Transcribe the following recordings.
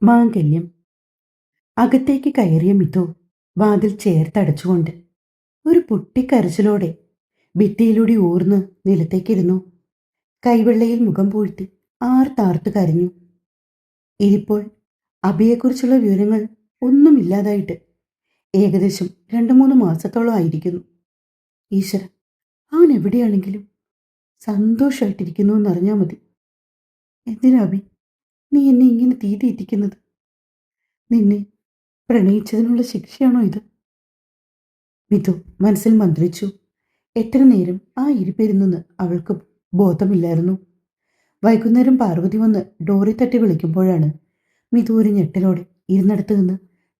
മാംഗല്യം. അകത്തേക്ക് കയറിയ മിഥു വാതിൽ ചേർത്തടച്ചുകൊണ്ട് ഒരു പൊട്ടിക്കരച്ചിലോടെ ഭിത്തിയിലൂടെ ഊർന്ന് നിലത്തേക്കിരുന്നു. കൈവെള്ളയിൽ മുഖം പൂഴ്ത്തി ആർത്താർത്ത് കരഞ്ഞു. ഇതിപ്പോൾ അഭിയെക്കുറിച്ചുള്ള വിവരങ്ങൾ ഒന്നുമില്ലാതായിട്ട് ഏകദേശം 2-3 മാസത്തോളം ആയിരിക്കുന്നു. ഈശ്വര, അവൻ എവിടെയാണെങ്കിലും സന്തോഷമായിട്ടിരിക്കുന്നു എന്നറിഞ്ഞാൽ മതി. എന്തിനാ അഭി നീ എന്നെ ഇങ്ങനെ തീ തീറ്റിക്കുന്നത്? നിന്നെ പ്രണയിച്ചതിനുള്ള ശിക്ഷയാണോ ഇത്? മിഥു മനസ്സിൽ മന്ത്രിച്ചു. എത്ര നേരം ആ ഇരിപ്പിരുന്നെന്ന് അവൾക്ക് ബോധമില്ലായിരുന്നു. വൈകുന്നേരം പാർവതി വന്ന് ഡോറി തട്ടി വിളിക്കുമ്പോഴാണ് മിഥു ഒരു ഞെട്ടലോടെ ഇരുന്നിടത്ത് നിന്ന്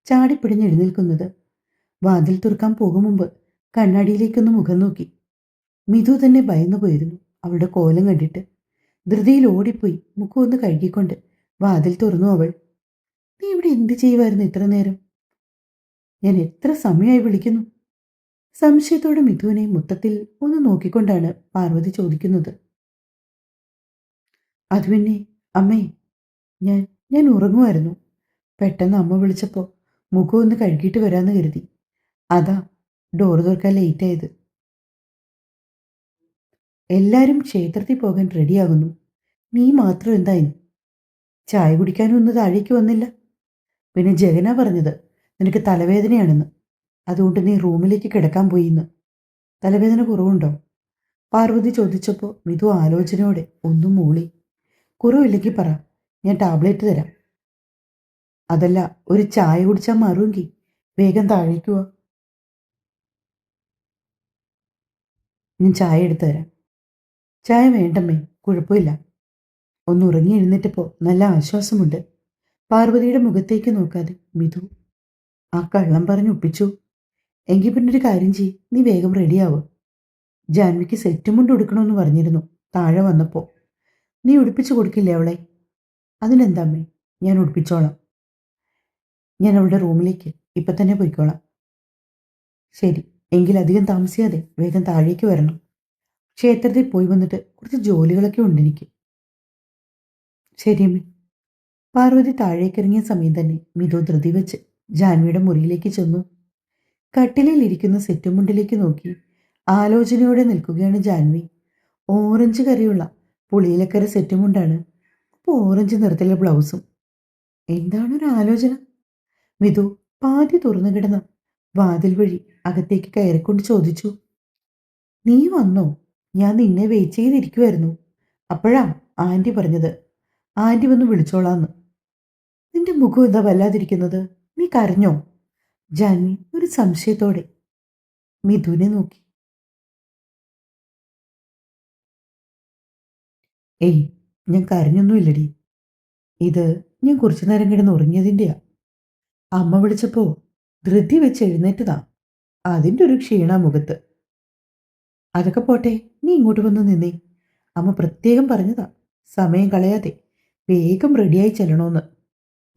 ചാടിപ്പിടിഞ്ഞ് എഴുന്നേൽക്കുന്നത്. വാതിൽ തുറക്കാൻ പോകും മുമ്പ് കണ്ണാടിയിലേക്കൊന്ന് മുഖം നോക്കി. മിഥു തന്നെ ഭയന്നു പോയിരുന്നു അവളുടെ കോലം കണ്ടിട്ട്. ധൃതിയിൽ ഓടിപ്പോയി മുഖം ഒന്ന് കഴുകിക്കൊണ്ട് വാതിൽ തുറന്നു അവൾ. നീ ഇവിടെ എന്ത് ചെയ്യുമായിരുന്നു ഇത്ര നേരം? ഞാൻ എത്ര സമയമായി വിളിക്കുന്നു? സംശയത്തോടെ മിഥുവിനെ മൊത്തത്തിൽ ഒന്ന് നോക്കിക്കൊണ്ടാണ് പാർവതി ചോദിക്കുന്നത്. അത് പിന്നെ അമ്മേ, ഞാൻ ഞാൻ ഉറങ്ങുമായിരുന്നു. പെട്ടെന്ന് അമ്മ വിളിച്ചപ്പോൾ മുഖം ഒന്ന് കഴുകിയിട്ട് വരാമെന്ന് കരുതി. അതാ ഡോറ് തുറക്കാൻ ലേറ്റായത്. എല്ലാവരും ക്ഷേത്രത്തിൽ പോകാൻ റെഡിയാകുന്നു. നീ മാത്രം എന്തായി? ചായ കുടിക്കാനും ഒന്ന് താഴേക്ക് വന്നില്ല? പിന്നെ ജഗന പറഞ്ഞത് നിനക്ക് തലവേദനയാണെന്ന്. അതുകൊണ്ട് നീ റൂമിലേക്ക് കിടക്കാൻ പോയിന്ന്. തലവേദന കുറവുണ്ടോ? പാർവതി ചോദിച്ചപ്പോൾ മിഥു ആലോചനയോടെ ഒന്നും മൂളി. കുറവില്ലെങ്കിൽ പറ, ഞാൻ ടാബ്ലറ്റ് തരാം. അതല്ല, ഒരു ചായ കുടിച്ചാൽ മാറുമെങ്കിൽ വേഗം താഴേക്ക് വാ. ഞാൻ ചായ എടുത്തു തരാം. ചായ വേണ്ടമ്മേ, കുഴപ്പമില്ല. ഒന്ന് ഉറങ്ങി എഴുന്നേറ്റപ്പോൾ നല്ല ആശ്വാസമുണ്ട്. പാർവതിയുടെ മുഖത്തേക്ക് നോക്കാതെ മിഥു ആ കള്ളം പറഞ്ഞ് ഒപ്പിച്ചു. എങ്കിൽ പിന്നെ ഒരു കാര്യം ചെയ്യ്, നീ വേഗം റെഡിയാവ്. ജാൻവിക്ക് സെറ്റും മുണ്ട് ഉടുക്കണമെന്ന് പറഞ്ഞിരുന്നു താഴെ വന്നപ്പോൾ. നീ ഉടുപ്പിച്ചു കൊടുക്കില്ലേ അവളെ? അതിനെന്താമ്മേ, ഞാൻ ഉടുപ്പിച്ചോളാം. ഞാൻ അവളുടെ റൂമിലേക്ക് ഇപ്പം തന്നെ പോയിക്കോളാം. ശരി, എങ്കിൽ അധികം താമസിയാതെ വേഗം താഴേക്ക് വരണം. ക്ഷേത്രത്തിൽ പോയി വന്നിട്ട് കുറച്ച് ജോലികളൊക്കെ ഉണ്ട് എനിക്ക്. ശരിയമ്മേ. പാർവതി താഴേക്കിറങ്ങിയ സമയം തന്നെ മിഥു ധൃതി വെച്ച് ജാൻവിയുടെ മുറിയിലേക്ക് ചെന്നു. കട്ടിലിൽ ഇരിക്കുന്ന സെറ്റുമുണ്ടിലേക്ക് നോക്കി ആലോചനയോടെ നിൽക്കുകയാണ് ജാൻവി. ഓറഞ്ച് കറിയുള്ള പുളിയിലക്കര സെറ്റുമുണ്ടാണ്. അപ്പോൾ ഓറഞ്ച് നിറത്തിലെ ബ്ലൗസും. എന്താണൊരു ആലോചന? മിഥു പാതി തുറന്നു കിടന്ന വാതിൽ വഴി അകത്തേക്ക് കയറിക്കൊണ്ട് ചോദിച്ചു. നീ വന്നോ? ഞാൻ നിന്നെ വെയിറ്റ് ചെയ്തിരിക്കുമായിരുന്നു. അപ്പോഴാ ആൻറ്റി പറഞ്ഞത് ആൻറ്റി വന്ന് വിളിച്ചോളാന്ന്. നിന്റെ മുഖം എന്താ വല്ലാതിരിക്കുന്നത്? നീ കരഞ്ഞോ? ജാൻവി ഒരു സംശയത്തോടെ മിഥുനെ നോക്കി. ഏയ്, ഞാൻ കരഞ്ഞൊന്നുമില്ലടി. ഇത് ഞാൻ കുറച്ചു നേരം കിടന്ന് ഉറങ്ങിയതിൻ്റെയാ. അമ്മ വിളിച്ചപ്പോൾ ധൃതി വെച്ച് എഴുന്നേറ്റതാ. അതിൻ്റെ ഒരു ക്ഷീണ മുഖത്ത്. അതൊക്കെ പോട്ടെ, നീ ഇങ്ങോട്ട് വന്ന് നിന്നേ. അമ്മ പ്രത്യേകം പറഞ്ഞതാ സമയം കളയാതെ വേഗം റെഡിയായി ചെല്ലണമെന്ന്.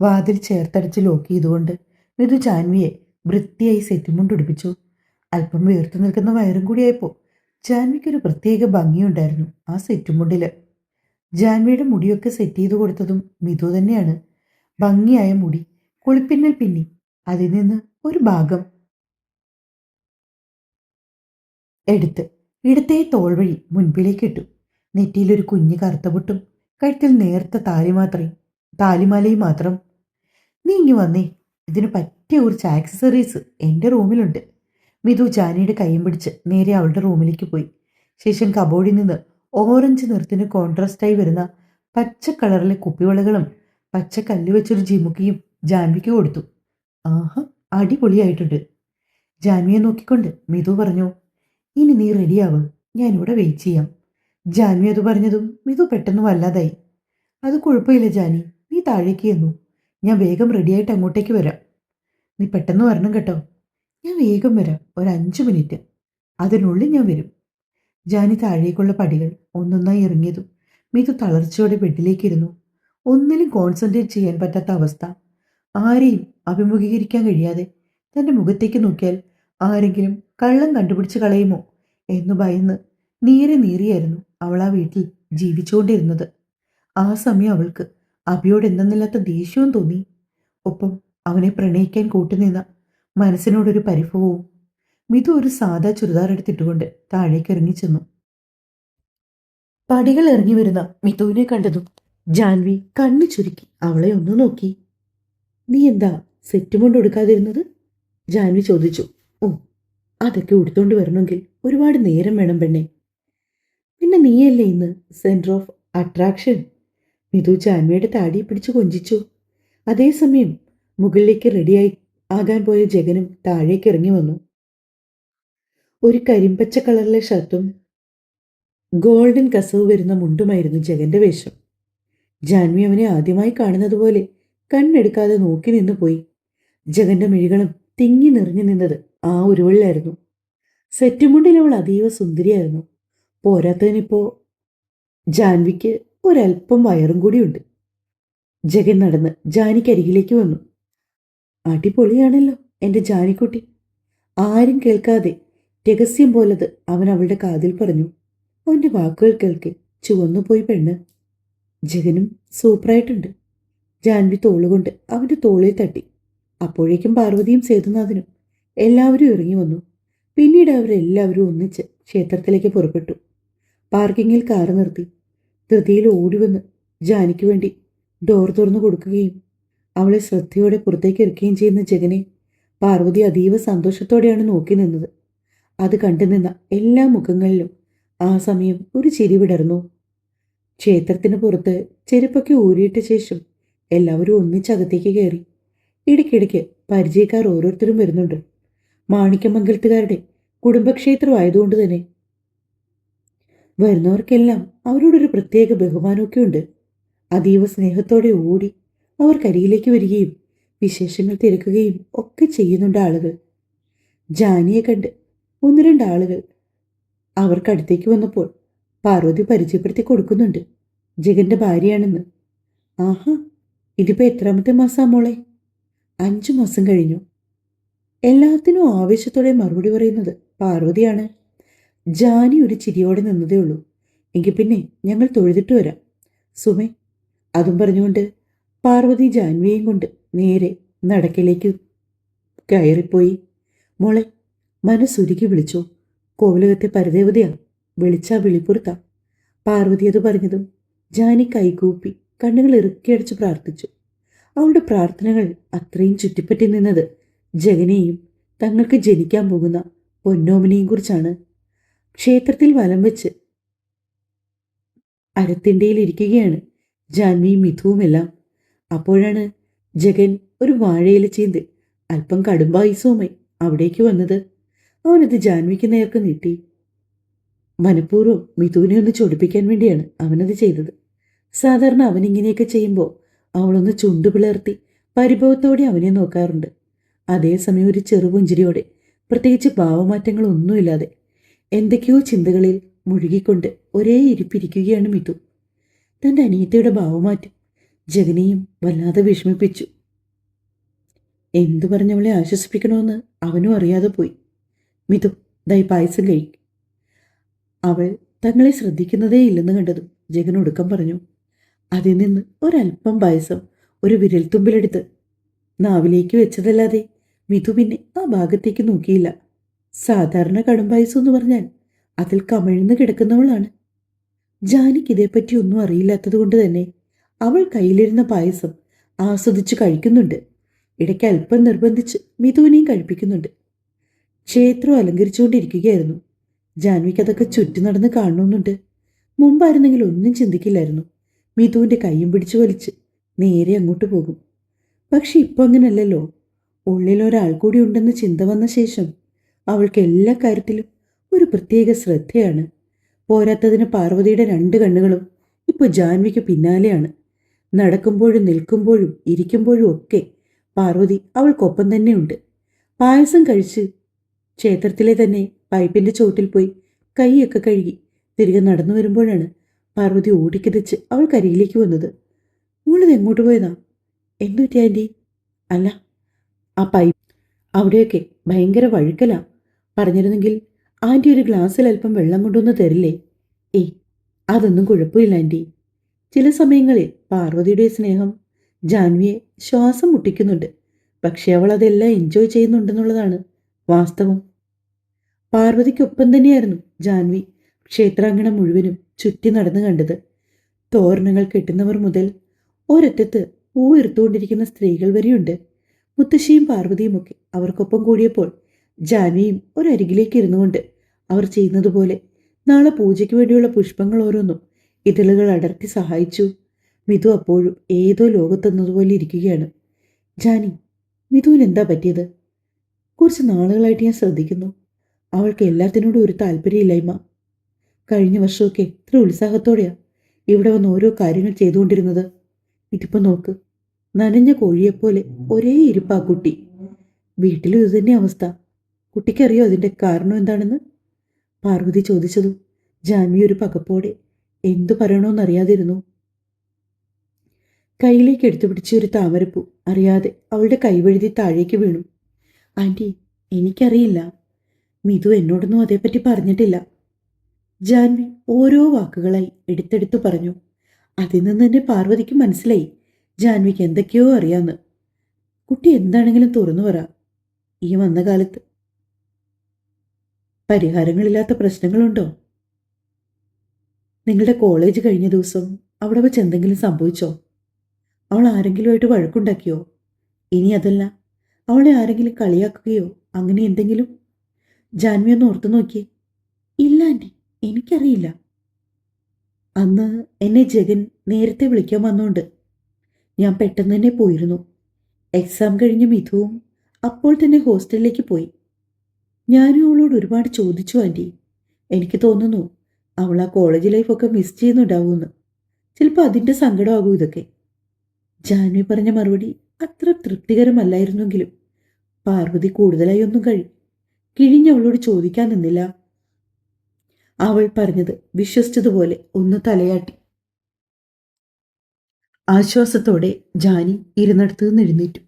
വാതിൽ ചേർത്തടച്ച് ലോക്ക് ചെയ്തുകൊണ്ട് മിഥു ജാൻവിയെ വൃത്തിയായി സെറ്റുമുണ്ട് ഉടുപ്പിച്ചു. അല്പം വീർത്തു നിൽക്കുന്ന വയറും കൂടിയായപ്പോൾ ജാൻവിക്കൊരു പ്രത്യേക ഭംഗിയുണ്ടായിരുന്നു ആ സെറ്റുമുണ്ടില്. ജാൻവിയുടെ മുടിയൊക്കെ സെറ്റ് ചെയ്ത് കൊടുത്തതും മിഥു തന്നെയാണ്. ഭംഗിയായ മുടി കുളിപ്പിന്നൽ പിന്നി അതിൽ നിന്ന് ഒരു ഭാഗം എടുത്ത് ഇടത്തെ തോൾ വഴി മുൻപിലേക്ക് ഇട്ടു. നെറ്റിയിലൊരു കുഞ്ഞു കറുത്ത പൊട്ടും കഴുത്തിൽ നേർത്ത താലിമാലയും മാത്രം. നീ ഇങ്ങി വന്നേ, ഇതിന് പറ്റിയ കുറച്ച് ആക്സസറീസ് എൻ്റെ റൂമിലുണ്ട്. മിഥു ജാനിയുടെ കൈയും പിടിച്ച് നേരെ അവളുടെ റൂമിലേക്ക് പോയി. ശേഷം കബോർഡിൽ നിന്ന് ഓറഞ്ച് നിറത്തിന് കോൺട്രാസ്റ്റായി വരുന്ന പച്ച കളറിലെ കുപ്പിവളകളും പച്ച കല്ല് വെച്ചൊരു ജിമുക്കിയും ജാൻവിക്ക് കൊടുത്തു. ആഹാ, അടിപൊളിയായിട്ടുണ്ട്. ജാൻവിയെ നോക്കിക്കൊണ്ട് മിഥു പറഞ്ഞു. ഇനി നീ റെഡിയാവ്, ഞാനിവിടെ വെയിറ്റ് ചെയ്യാം. ജാൻവി അത് പറഞ്ഞതും മിഥു പെട്ടെന്ന് വല്ലാതായി. അത് കുഴപ്പമില്ല ജാനി, നീ താഴേക്ക് ചെന്നു. ഞാൻ വേഗം റെഡിയായിട്ട് അങ്ങോട്ടേക്ക് വരാം. നീ പെട്ടെന്ന് വരണം കേട്ടോ. ഞാൻ വേഗം വരാം, ഒരു 5 മിനിറ്റ്. അതിനുള്ളിൽ ഞാൻ വരും. ജാനി താഴേക്കുള്ള പടികൾ ഒന്നൊന്നായി ഇറങ്ങിയതും മിഥു തളർച്ചയോടെ ബെഡിലേക്കിരുന്നു. ഒന്നിലും കോൺസെൻട്രേറ്റ് ചെയ്യാൻ പറ്റാത്ത അവസ്ഥ. ആരെയും അഭിമുഖീകരിക്കാൻ കഴിയാതെ തൻ്റെ മുഖത്തേക്ക് നോക്കിയാൽ ആരെങ്കിലും കള്ളം കണ്ടുപിടിച്ച് കളയുമോ എന്നു ഭയന്ന് നീറിയായിരുന്നു അവൾ ആ വീട്ടിൽ ജീവിച്ചുകൊണ്ടിരുന്നത്. ആ സമയം അവൾക്ക് അഭിയോട് എന്തെന്നില്ലാത്ത ദേഷ്യവും തോന്നി. ഒപ്പം അവനെ പ്രണയിക്കാൻ കൂട്ടുനിന്ന മനസ്സിനോടൊരു പരിഭവവും. മിതു ഒരു സാദാ ചുരിദാർ എടുത്തിട്ടുകൊണ്ട് താഴേക്ക് ഇറങ്ങി ചെന്നു. പടികൾ ഇറങ്ങി വരുന്ന മിതുവിനെ കണ്ടതും ജാൻവി കണ്ണു ചുരുക്കി അവളെ ഒന്ന് നോക്കി. നീ എന്താ സെറ്റ് കൊണ്ട് കൊടുക്കാതിരുന്നത്? ജാൻവി ചോദിച്ചു. ഓ, അതൊക്കെ ഉടുത്തോണ്ട് വരണമെങ്കിൽ ഒരുപാട് നേരം വേണം പെണ്ണെ. പിന്നെ നീയല്ലേ ഇന്ന് സെന്റർ ഓഫ് അട്രാക്ഷൻ. മിതു ജാൻവിയുടെ താടി പിടിച്ചു കൊഞ്ചിച്ചു. അതേസമയം മുകളിലേക്ക് റെഡിയായി ആകാൻ പോയ ജഗനും താഴേക്ക് ഇറങ്ങി വന്നു. ഒരു കരിമ്പച്ച കളറിലെ ഷർട്ടും ഗോൾഡൻ കസവ് വരുന്ന മുണ്ടുമായിരുന്നു ജഗന്റെ വേഷം. ജാൻവി അവനെ ആദ്യമായി കാണുന്നത് പോലെ കണ്ണെടുക്കാതെ നോക്കി നിന്നു പോയി. ജഗന്റെ മിഴികളും തിങ്ങി നിറഞ്ഞു നിന്നത് ആ ഉരുവളിലായിരുന്നു. സെറ്റുമുണ്ടിൽ അവൾ അതീവ സുന്ദരിയായിരുന്നു. പോരാത്തതിനിപ്പോ ജാൻവിക്ക് ഒരൽപ്പം വയറും കൂടിയുണ്ട്. ജഗൻ നടന്ന് ജാനിക്കരികിലേക്ക് വന്നു. അടിപൊളിയാണല്ലോ എന്റെ ജാനിക്കുട്ടി. ആരും കേൾക്കാതെ രഹസ്യം പോലത് അവൻ അവളുടെ കാതിൽ പറഞ്ഞു. അവന്റെ വാക്കുകൾ കേൾക്കെ ചുവന്നുപോയി പെണ്ണ്. ജഗനും സൂപ്പറായിട്ടുണ്ട്. ജാൻവി തോളുകൊണ്ട് അവന്റെ തോളിൽ തട്ടി. അപ്പോഴേക്കും പാർവതിയും സേതുനാഥനും എല്ലാവരും ഇറങ്ങി വന്നു. പിന്നീട് അവരെല്ലാവരും ഒന്നിച്ച് ക്ഷേത്രത്തിലേക്ക് പുറപ്പെട്ടു. പാർക്കിങ്ങിൽ കാറ് നിർത്തി. ധൃതിയിൽ ഓടിവന്ന് ജാനിക്ക് വേണ്ടി ഡോർ തുറന്നു കൊടുക്കുകയും അവളെ ശ്രദ്ധയോടെ പുറത്തേക്ക് ഇറക്കുകയും ചെയ്യുന്ന ജഗനെ പാർവതി അതീവ സന്തോഷത്തോടെയാണ് നോക്കി നിന്നത്. അത് കണ്ടുനിന്ന എല്ലാ മുഖങ്ങളിലും ആ സമയം ഒരു ചിരി വിടർന്നു. ക്ഷേത്രത്തിന് പുറത്ത് ചെരുപ്പൊക്കെ ഊരിയിട്ട ശേഷം എല്ലാവരും ഒന്നിച്ചകത്തേക്ക് കയറി. ഇടയ്ക്കിടയ്ക്ക് പരിചയക്കാർ ഓരോരുത്തരും വരുന്നുണ്ട്. മാണിക്യമംഗലത്തുകാരുടെ കുടുംബക്ഷേത്രമായതുകൊണ്ട് തന്നെ വരുന്നവർക്കെല്ലാം അവരോടൊരു പ്രത്യേക ബഹുമാനമൊക്കെ ഉണ്ട്. അതീവ സ്നേഹത്തോടെ ഓടി അവർ കരിയിലേക്ക് വരികയും വിശേഷങ്ങൾ തിരക്കുകയും ഒക്കെ ചെയ്യുന്നുണ്ട് ആളുകൾ. ജാനിയെ കണ്ട് ഒന്ന് രണ്ടാളുകൾ അവർക്കടുത്തേക്ക് വന്നപ്പോൾ പാർവതി പരിചയപ്പെടുത്തി കൊടുക്കുന്നുണ്ട്. ജഗന്റെ ഭാര്യയാണെന്ന്. ആഹാ, ഇതിപ്പോ എത്രാമത്തെ മാസാ മോളെ? 5 മാസം കഴിഞ്ഞു. എല്ലാത്തിനും ആവേശത്തോടെ മറുപടി പറയുന്നത് പാർവതിയാണ്. ജാനി ഒരു ചിരിയോടെ നിന്നതേ ഉള്ളൂ. എങ്കിൽ പിന്നെ ഞങ്ങൾ തൊഴുതിട്ട് വരാം സുമേ. അതും പറഞ്ഞുകൊണ്ട് പാർവതി ജാൻവിയെയും കൊണ്ട് നേരെ നടക്കിലേക്ക് കയറിപ്പോയി. മോളെ, മനസ്സുരുക്കി വിളിച്ചോ. കോവിലകത്തെ പരദേവതയാണ്. വിളിച്ചാ വിളിപ്പുറത്താ. പാർവതി അത് പറഞ്ഞതും ജാനി കൈകൂപ്പി കണ്ണുകൾ ഇറുക്കിയടച്ച് പ്രാർത്ഥിച്ചു. അവളുടെ പ്രാർത്ഥനകൾ അത്രയും ചുറ്റിപ്പറ്റി നിന്നത് ജഗനെയും തങ്ങൾക്ക് ജനിക്കാൻ പോകുന്ന പൊന്നോമനെയും കുറിച്ചാണ്. ക്ഷേത്രത്തിൽ വലം വെച്ച് അരത്തിണ്ടയിൽ ഇരിക്കുകയാണ് ജാൻവിയും മിഥുവുമെല്ലാം. അപ്പോഴാണ് ജഗൻ ഒരു വാഴയില ചീന്ത് അല്പം കടുംബായുസവുമായി അവിടേക്ക് വന്നത്. അവനത് ജാൻവിക്ക് നേർക്ക് നീട്ടി. മനഃപൂർവ്വം മിഥുവിനെ ഒന്ന് ചൊടിപ്പിക്കാൻ വേണ്ടിയാണ് അവനത് ചെയ്തത്. സാധാരണ അവനിങ്ങനെയൊക്കെ ചെയ്യുമ്പോൾ അവളൊന്ന് ചുണ്ടുപിളർത്തി പരിഭവത്തോടെ അവനെ നോക്കാറുണ്ട്. അതേസമയം ഒരു ചെറുപുഞ്ചിരിയോടെ, പ്രത്യേകിച്ച് ഭാവമാറ്റങ്ങളൊന്നുമില്ലാതെ എന്തൊക്കെയോ ചിന്തകളിൽ മുഴുകിക്കൊണ്ട് ഒരേ ഇരിപ്പിരിക്കുകയാണ് മിഥു. തൻ്റെ അനിയത്തിയുടെ ഭാവമാറ്റം ജഗനെയും വല്ലാതെ വിഷമിപ്പിച്ചു. എന്തു പറഞ്ഞവളെ ആശ്വസിപ്പിക്കണമെന്ന് അവനും അറിയാതെ പോയി. മിഥു, ദൈ പായസം കഴിക്കും. അവൾ തങ്ങളെ ശ്രദ്ധിക്കുന്നതേ ഇല്ലെന്ന് കണ്ടതും ജഗൻ ഒടുക്കം പറഞ്ഞു. അതിൽ നിന്ന് ഒരല്പം പായസം ഒരു വിരൽത്തുമ്പിലെടുത്ത് നാവിലേക്ക് വെച്ചതല്ലാതെ മിഥു പിന്നെ ആ ഭാഗത്തേക്ക് നോക്കിയില്ല. സാധാരണ കടുംപായസം എന്ന് പറഞ്ഞാൽ അതിൽ കമിഴ്ന്ന് കിടക്കുന്നവളാണ്. ജാനിക്ക് ഇതേപ്പറ്റി ഒന്നും അറിയില്ലാത്തത് കൊണ്ട് തന്നെ അവൾ കയ്യിലിരുന്ന പായസം ആസ്വദിച്ച് കഴിക്കുന്നുണ്ട്. ഇടയ്ക്ക് അല്പം നിർബന്ധിച്ച് മിഥുവിനെയും കഴിപ്പിക്കുന്നുണ്ട്. ക്ഷേത്രം അലങ്കരിച്ചുകൊണ്ടിരിക്കുകയായിരുന്നു. ജാൻവിക്ക് അതൊക്കെ ചുറ്റി നടന്ന് കാണണമെന്നുണ്ട്. മുമ്പായിരുന്നെങ്കിൽ ഒന്നും ചിന്തിക്കില്ലായിരുന്നു. മിഥുവിൻ്റെ കൈയും പിടിച്ചു വലിച്ച് നേരെ അങ്ങോട്ട് പോകും. പക്ഷെ ഇപ്പം അങ്ങനല്ലല്ലോ. ഉള്ളിലൊരാൾ കൂടി ഉണ്ടെന്ന് ചിന്ത വന്ന ശേഷം അവൾക്ക് എല്ലാ കാര്യത്തിലും ഒരു പ്രത്യേക ശ്രദ്ധയാണ്. പോരാത്തതിന് പാർവതിയുടെ 2 കണ്ണുകളും ഇപ്പോൾ ജാൻവിക്ക് പിന്നാലെയാണ്. നടക്കുമ്പോഴും നിൽക്കുമ്പോഴും ഇരിക്കുമ്പോഴും ഒക്കെ പാർവതി അവൾക്കൊപ്പം തന്നെയുണ്ട്. പായസം കഴിച്ച് ക്ഷേത്രത്തിലെ തന്നെ പൈപ്പിൻ്റെ ചോട്ടിൽ പോയി കൈയൊക്കെ കഴുകി തിരികെ നടന്നു വരുമ്പോഴാണ് പാർവതി ഓടിക്കിതച്ച് അവൾ കരിയിലേക്ക് വന്നത്. മോളിത് എങ്ങോട്ട് പോയതാ? എന്തു പറ്റി ആൻറ്റി? അല്ല, ആ പൈപ്പ് അവിടെയൊക്കെ ഭയങ്കര വഴുക്കലാ. പറഞ്ഞിരുന്നെങ്കിൽ ആൻറ്റി ഒരു ഗ്ലാസ്സിൽ അല്പം വെള്ളം കൊണ്ടുവന്ന് തരില്ലേ? ഏയ്, അതൊന്നും കുഴപ്പമില്ല ആൻറ്റി. ചില സമയങ്ങളിൽ പാർവതിയുടെ സ്നേഹം ജാൻവിയെ ശ്വാസം മുട്ടിക്കുന്നുണ്ട്. പക്ഷെ അവൾ അതെല്ലാം എൻജോയ് ചെയ്യുന്നുണ്ടെന്നുള്ളതാണ് വാസ്തവം. പാർവതിക്കൊപ്പം തന്നെയായിരുന്നു ജാൻവി ക്ഷേത്രാങ്കണം മുഴുവനും ചുറ്റി നടന്നു കണ്ടത്. തോരണങ്ങൾ കെട്ടുന്നവർ മുതൽ ഒരറ്റത്ത് പൂവിറുത്തുകൊണ്ടിരിക്കുന്ന സ്ത്രീകൾ വരെയുണ്ട്. മുത്തശ്ശിയും പാർവതിയുമൊക്കെ അവർക്കൊപ്പം കൂടിയപ്പോൾ ജാൻവിയും ഒരരികിലേക്ക് ഇരുന്നു കൊണ്ട് അവർ ചെയ്യുന്നത് പോലെ നാളെ പൂജയ്ക്ക് വേണ്ടിയുള്ള പുഷ്പങ്ങൾ ഓരോന്നും ഇതളുകൾ അടർത്തി സഹായിച്ചു. മിഥു അപ്പോഴും ഏതോ ലോകത്തെന്നതുപോലെ ഇരിക്കുകയാണ്. ജാനി, മിഥുവിന് എന്താ പറ്റിയത്? കുറച്ച് നാളുകളായിട്ട് ഞാൻ ശ്രദ്ധിക്കുന്നു. അവൾക്ക് എല്ലാത്തിനോടും ഒരു താല്പര്യമില്ലായ്മ. കഴിഞ്ഞ വർഷമൊക്കെ എത്ര ഉത്സാഹത്തോടെയാ ഇവിടെ വന്ന് ഓരോ കാര്യങ്ങൾ ചെയ്തുകൊണ്ടിരുന്നത്. ഇതിപ്പോ നോക്ക്, നനഞ്ഞ കോഴിയെപ്പോലെ ഒരേ ഇരിപ്പാ കുട്ടി. വീട്ടിലും ഇതുതന്നെ അവസ്ഥ. കുട്ടിക്കറിയോ അതിന്റെ കാരണം എന്താണെന്ന്? പാർവതി ചോദിച്ചതും ജാൻവി ഒരു പകപ്പോടെ എന്തു പറയണമെന്നറിയാതിരുന്നു. കയ്യിലേക്ക് എടുത്തു പിടിച്ച ഒരു താമരപ്പൂ അറിയാതെ അവളുടെ കൈവഴുതി താഴേക്ക് വീണു. ആൻറ്റി, എനിക്കറിയില്ല. മിഥു എന്നോടൊന്നും അതേപ്പറ്റി പറഞ്ഞിട്ടില്ല. ജാൻവി ഓരോ വാക്കുകളായി എടുത്തെടുത്തു പറഞ്ഞു. അതിൽ നിന്ന് തന്നെ പാർവതിക്ക് മനസ്സിലായി ജാൻവിക്ക് എന്തൊക്കെയോ അറിയാന്ന്. കുട്ടി എന്താണെങ്കിലും തുറന്നു പറ. ഈ വന്ന കാലത്ത് പരിഹാരങ്ങളില്ലാത്ത പ്രശ്നങ്ങളുണ്ടോ? നിങ്ങളുടെ കോളേജ് കഴിഞ്ഞ ദിവസം അവിടെ വെച്ച് എന്തെങ്കിലും സംഭവിച്ചോ? അവൾ ആരെങ്കിലുമായിട്ട് വഴക്കുണ്ടാക്കിയോ? ഇനി അതല്ല, അവളെ ആരെങ്കിലും കളിയാക്കുകയോ അങ്ങനെ എന്തെങ്കിലും? ജാൻവി ഒന്ന് ഓർത്തു നോക്കിയേ. ഇല്ല ആൻറ്റി, എനിക്കറിയില്ല. അന്ന് എന്നെ ജഗൻ നേരത്തെ വിളിക്കാൻ വന്നോണ്ട് ഞാൻ പെട്ടെന്ന് തന്നെ പോയിരുന്നു. എക്സാം കഴിഞ്ഞ് മിഥുവും അപ്പോൾ തന്നെ ഹോസ്റ്റലിലേക്ക് പോയി. ഞാനും അവളോട് ഒരുപാട് ചോദിച്ചു ആൻറ്റി. എനിക്ക് തോന്നുന്നു അവൾ ആ കോളേജ് ലൈഫൊക്കെ മിസ് ചെയ്യുന്നുണ്ടാവുമെന്ന്. ചിലപ്പോൾ അതിൻ്റെ സങ്കടമാകും ഇതൊക്കെ. ജാൻവി പറഞ്ഞ മറുപടി അത്ര തൃപ്തികരമല്ലായിരുന്നെങ്കിലും പാർവതി കൂടുതലായി ഒന്നും കിഴിഞ്ഞവളോട് ചോദിക്കാൻ നിന്നില്ല. അവൾ പറഞ്ഞത് വിശ്വസിച്ചതുപോലെ ഒന്ന് തലയാട്ടി. ആശ്വാസത്തോടെ ജാനി ഇരുന്നിടത്ത് നിന്ന് എഴുന്നേറ്റു.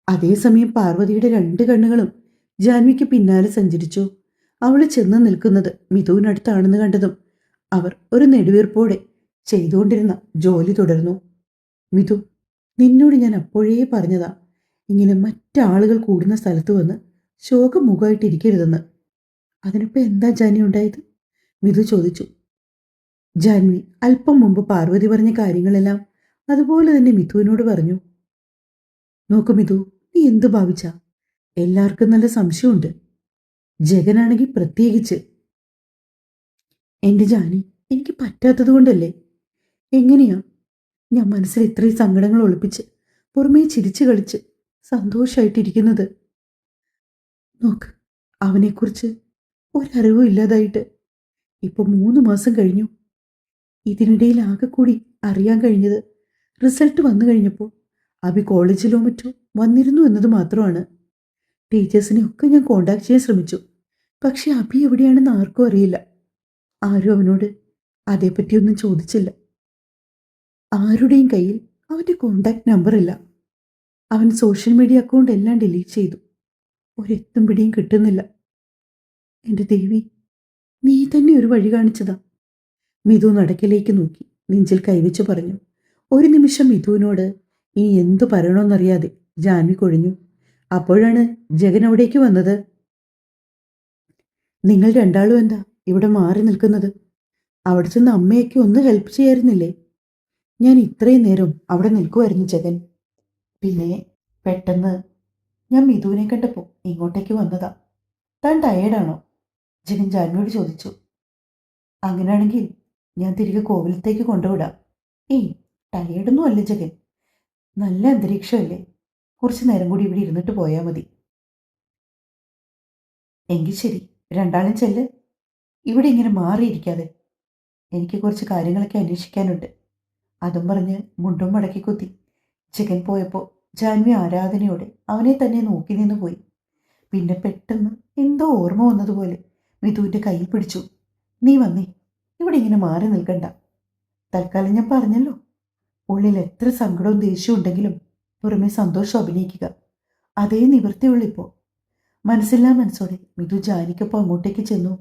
അതേസമയം പാർവതിയുടെ രണ്ട് കണ്ണുകളും ജാൻവിക്ക് പിന്നാലെ സഞ്ചരിച്ചു. അവൾ ചെന്ന് നിൽക്കുന്നത് മിഥുവിനടുത്താണെന്ന് കണ്ടതും അവർ ഒരു നെടുവീർപ്പോടെ ചെയ്തുകൊണ്ടിരുന്ന ജോലി തുടർന്നു. മിഥു, നിന്നോട് ഞാൻ അപ്പോഴേ പറഞ്ഞതാ, ഇങ്ങനെ മറ്റാളുകൾ കൂടുന്ന സ്ഥലത്ത് വന്ന് ശോകമുഖമായിട്ടിരിക്കരുതെന്ന്. അതിനിപ്പോൾ എന്താ ജാനി ഉണ്ടായത്? മിഥു ചോദിച്ചു. ജാൻവി അല്പം മുമ്പ് പാർവതി പറഞ്ഞ കാര്യങ്ങളെല്ലാം അതുപോലെ തന്നെ മിഥുവിനോട് പറഞ്ഞു. നോക്കു മിഥു, നീ എന്ത് ഭാവിച്ച? എല്ലാവർക്കും നല്ല സംശയമുണ്ട്. ജഗനാണെങ്കിൽ പ്രത്യേകിച്ച്. എന്റെ ജാനി, എനിക്ക് പറ്റാത്തത് കൊണ്ടല്ലേ. എങ്ങനെയാ ഞാൻ മനസ്സിൽ ഇത്രയും സങ്കടങ്ങൾ ഒളിപ്പിച്ച് പുറമേ ചിരിച്ചു കളിച്ച് സന്തോഷമായിട്ടിരിക്കുന്നത്? നോക്ക്, അവനെക്കുറിച്ച് ഒരറിവും ഇല്ലാതായിട്ട് ഇപ്പൊ 3 മാസം കഴിഞ്ഞു. ഇതിനിടയിൽ ആകെ കൂടി അറിയാൻ കഴിഞ്ഞത് റിസൾട്ട് വന്നു കഴിഞ്ഞപ്പോൾ അഭി കോളേജിലോ മറ്റോ വന്നിരുന്നു എന്നത് മാത്രമാണ്. ടീച്ചേഴ്സിനെ ഒക്കെ ഞാൻ കോണ്ടാക്ട് ചെയ്യാൻ ശ്രമിച്ചു. പക്ഷെ അഭി എവിടെയാണെന്ന് ആർക്കും അറിയില്ല. ആരും അവനോട് അതേപ്പറ്റിയൊന്നും ചോദിച്ചില്ല. ആരുടെയും കയ്യിൽ അവൻ്റെ കോണ്ടാക്ട് നമ്പർ ഇല്ല. അവൻ സോഷ്യൽ മീഡിയ അക്കൗണ്ട് എല്ലാം ഡിലീറ്റ് ചെയ്തു. ഒരെത്തും പിടിയും കിട്ടുന്നില്ല. എൻ്റെ ദേവി, നീ തന്നെ ഒരു വഴി കാണിച്ചതാ. മിഥു നടക്കിലേക്ക് നോക്കി നെഞ്ചിൽ കൈവച്ചു പറഞ്ഞു. ഒരു നിമിഷം മിഥുവിനോട് ഇനി എന്തു പറയണമെന്നറിയാതെ ജാൻവി കൊഴിഞ്ഞു. അപ്പോഴാണ് ജഗൻ അവിടേക്ക് വന്നത്. നിങ്ങൾ രണ്ടാളും എന്താ ഇവിടെ മാറി നിൽക്കുന്നത്? അവിടെ ചെന്ന് അമ്മയൊക്കെ ഒന്ന് ഹെൽപ്പ് ചെയ്യായിരുന്നില്ലേ? ഞാൻ ഇത്രയും നേരം അവിടെ നിൽക്കുമായിരുന്നു ജഗൻ. പിന്നെ പെട്ടെന്ന് ഞാൻ മിഥുവിനെ കണ്ടപ്പോൾ ഇങ്ങോട്ടേക്ക് വന്നതാ. താൻ ടയേർഡാണോ? ജഗൻ ജാൻവിയോട് ചോദിച്ചു. അങ്ങനെയാണെങ്കിൽ ഞാൻ തിരികെ കോവിലത്തേക്ക് കൊണ്ടുവിടാം. ഏയ്, ടയേർഡൊന്നും അല്ല ജഗൻ. നല്ല അന്തരീക്ഷമല്ലേ, കുറച്ച് നേരം കൂടി ഇവിടെ ഇരുന്നിട്ട് പോയാൽ മതി. എങ്കിൽ ശരി, രണ്ടാളും ചെല്ല്. ഇവിടെ ഇങ്ങനെ മാറിയിരിക്കാതെ. എനിക്ക് കുറച്ച് കാര്യങ്ങളൊക്കെ അന്വേഷിക്കാനുണ്ട്. അതും പറഞ്ഞ് മുണ്ടും മടക്കി കുത്തി ജഗൻ പോയപ്പോൾ ജാൻവി ആരാധനയോടെ അവനെ തന്നെ നോക്കി നിന്ന് പോയി. പിന്നെ പെട്ടെന്ന് എന്തോ ഓർമ്മ വന്നതുപോലെ മിഥുവിൻ്റെ കയ്യിൽ പിടിച്ചു. നീ വന്നേ, ഇവിടെ ഇങ്ങനെ മാറി നിൽക്കണ്ട. തൽക്കാലം ഞാൻ പറഞ്ഞല്ലോ, ഉള്ളിൽ എത്ര സങ്കടവും ദേഷ്യവും ഉണ്ടെങ്കിലും പുറമെ സന്തോഷം അഭിനയിക്കുക. അതേ നിവൃത്തിയുള്ളിപ്പോൾ. മനസ്സില്ലാ മനസ്സോടെ മിഥു ജാനിക്കൊപ്പം അങ്ങോട്ടേക്ക് ചെന്നു.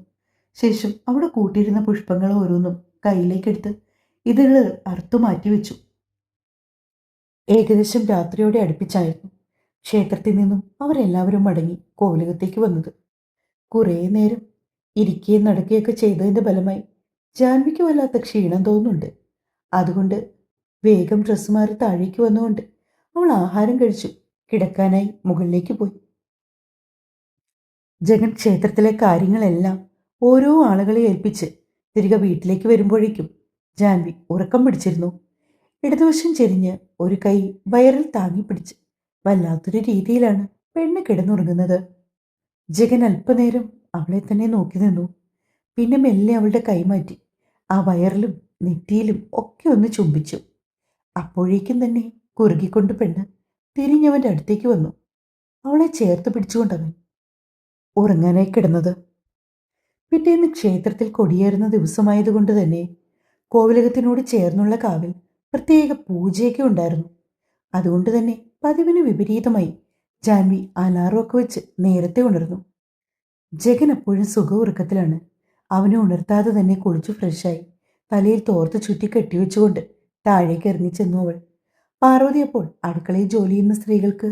ശേഷം അവിടെ കൂട്ടിയിരുന്ന പുഷ്പങ്ങൾ ഓരോന്നും കയ്യിലേക്കെടുത്ത് ഇതൾ അറുത്തു മാറ്റിവെച്ചു. ഏകദേശം രാത്രിയോടെ അടുപ്പിച്ചായിരുന്നു ക്ഷേത്രത്തിൽ നിന്നും അവരെല്ലാവരും മടങ്ങി കോവിലകത്തേക്ക് വന്നത്. കുറേ നേരം ഇരിക്കുകയും നടക്കുകയൊക്കെ ചെയ്തതിന്റെ ഫലമായി ജാൻവിക്ക് വല്ലാത്ത ക്ഷീണം തോന്നുന്നുണ്ട്. അതുകൊണ്ട് വേഗം ഡ്രസ്സ് മാറി താഴേക്ക് വന്നുകൊണ്ട് അവൾ ആഹാരം കഴിച്ചു കിടക്കാനായി മുകളിലേക്ക് പോയി. ജഗൻ ക്ഷേത്രത്തിലെ കാര്യങ്ങളെല്ലാം ഓരോ ആളുകളെ ഏൽപ്പിച്ച് തിരികെ വീട്ടിലേക്ക് വരുമ്പോഴേക്കും ജാൻവി ഉറക്കം പിടിച്ചിരുന്നു. ഇടതുവശം ചെരിഞ്ഞ് ഒരു കൈ വയറിൽ താങ്ങിപ്പിടിച്ച് വല്ലാത്തൊരു രീതിയിലാണ് പെണ്ണ് കിടന്നുറങ്ങുന്നത്. ജഗൻ അല്പനേരം അവളെ തന്നെ നോക്കി നിന്നു. പിന്നെ മെല്ലെ അവളുടെ കൈ മാറ്റി ആ വയറിലും നെറ്റിയിലും ഒക്കെ ഒന്ന് ചുംബിച്ചു. അപ്പോഴേക്കും തന്നെ കുറുകിക്കൊണ്ട് പെണ്ണ് തിരിഞ്ഞവന്റെ അടുത്തേക്ക് വന്നു. അവളെ ചേർത്ത് പിടിച്ചുകൊണ്ടവൻ ഉറങ്ങാനായി കിടന്നത്. പിറ്റേന്ന് ക്ഷേത്രത്തിൽ കൊടിയേറുന്ന ദിവസമായതുകൊണ്ട് തന്നെ കോവിലകത്തിനോട് ചേർന്നുള്ള കാവിൽ പ്രത്യേക പൂജയൊക്കെ ഉണ്ടായിരുന്നു. അതുകൊണ്ട് തന്നെ പതിവിന് വിപരീതമായി ജാൻവി അലാറമൊക്കെ വെച്ച് നേരത്തെ ഉണർന്നു. ജഗൻ അപ്പോഴും സുഖ ഉറക്കത്തിലാണ്. അവനെ ഉണർത്താതെ തന്നെ കുളിച്ചു ഫ്രഷായി തലയിൽ തോർത്ത് ചുറ്റി കെട്ടിവെച്ചുകൊണ്ട് താഴേക്ക് ഇറങ്ങി ചെന്നു അവൾ. പാർവതി അപ്പോൾ അടുക്കളയിൽ ജോലി ചെയ്യുന്ന സ്ത്രീകൾക്ക്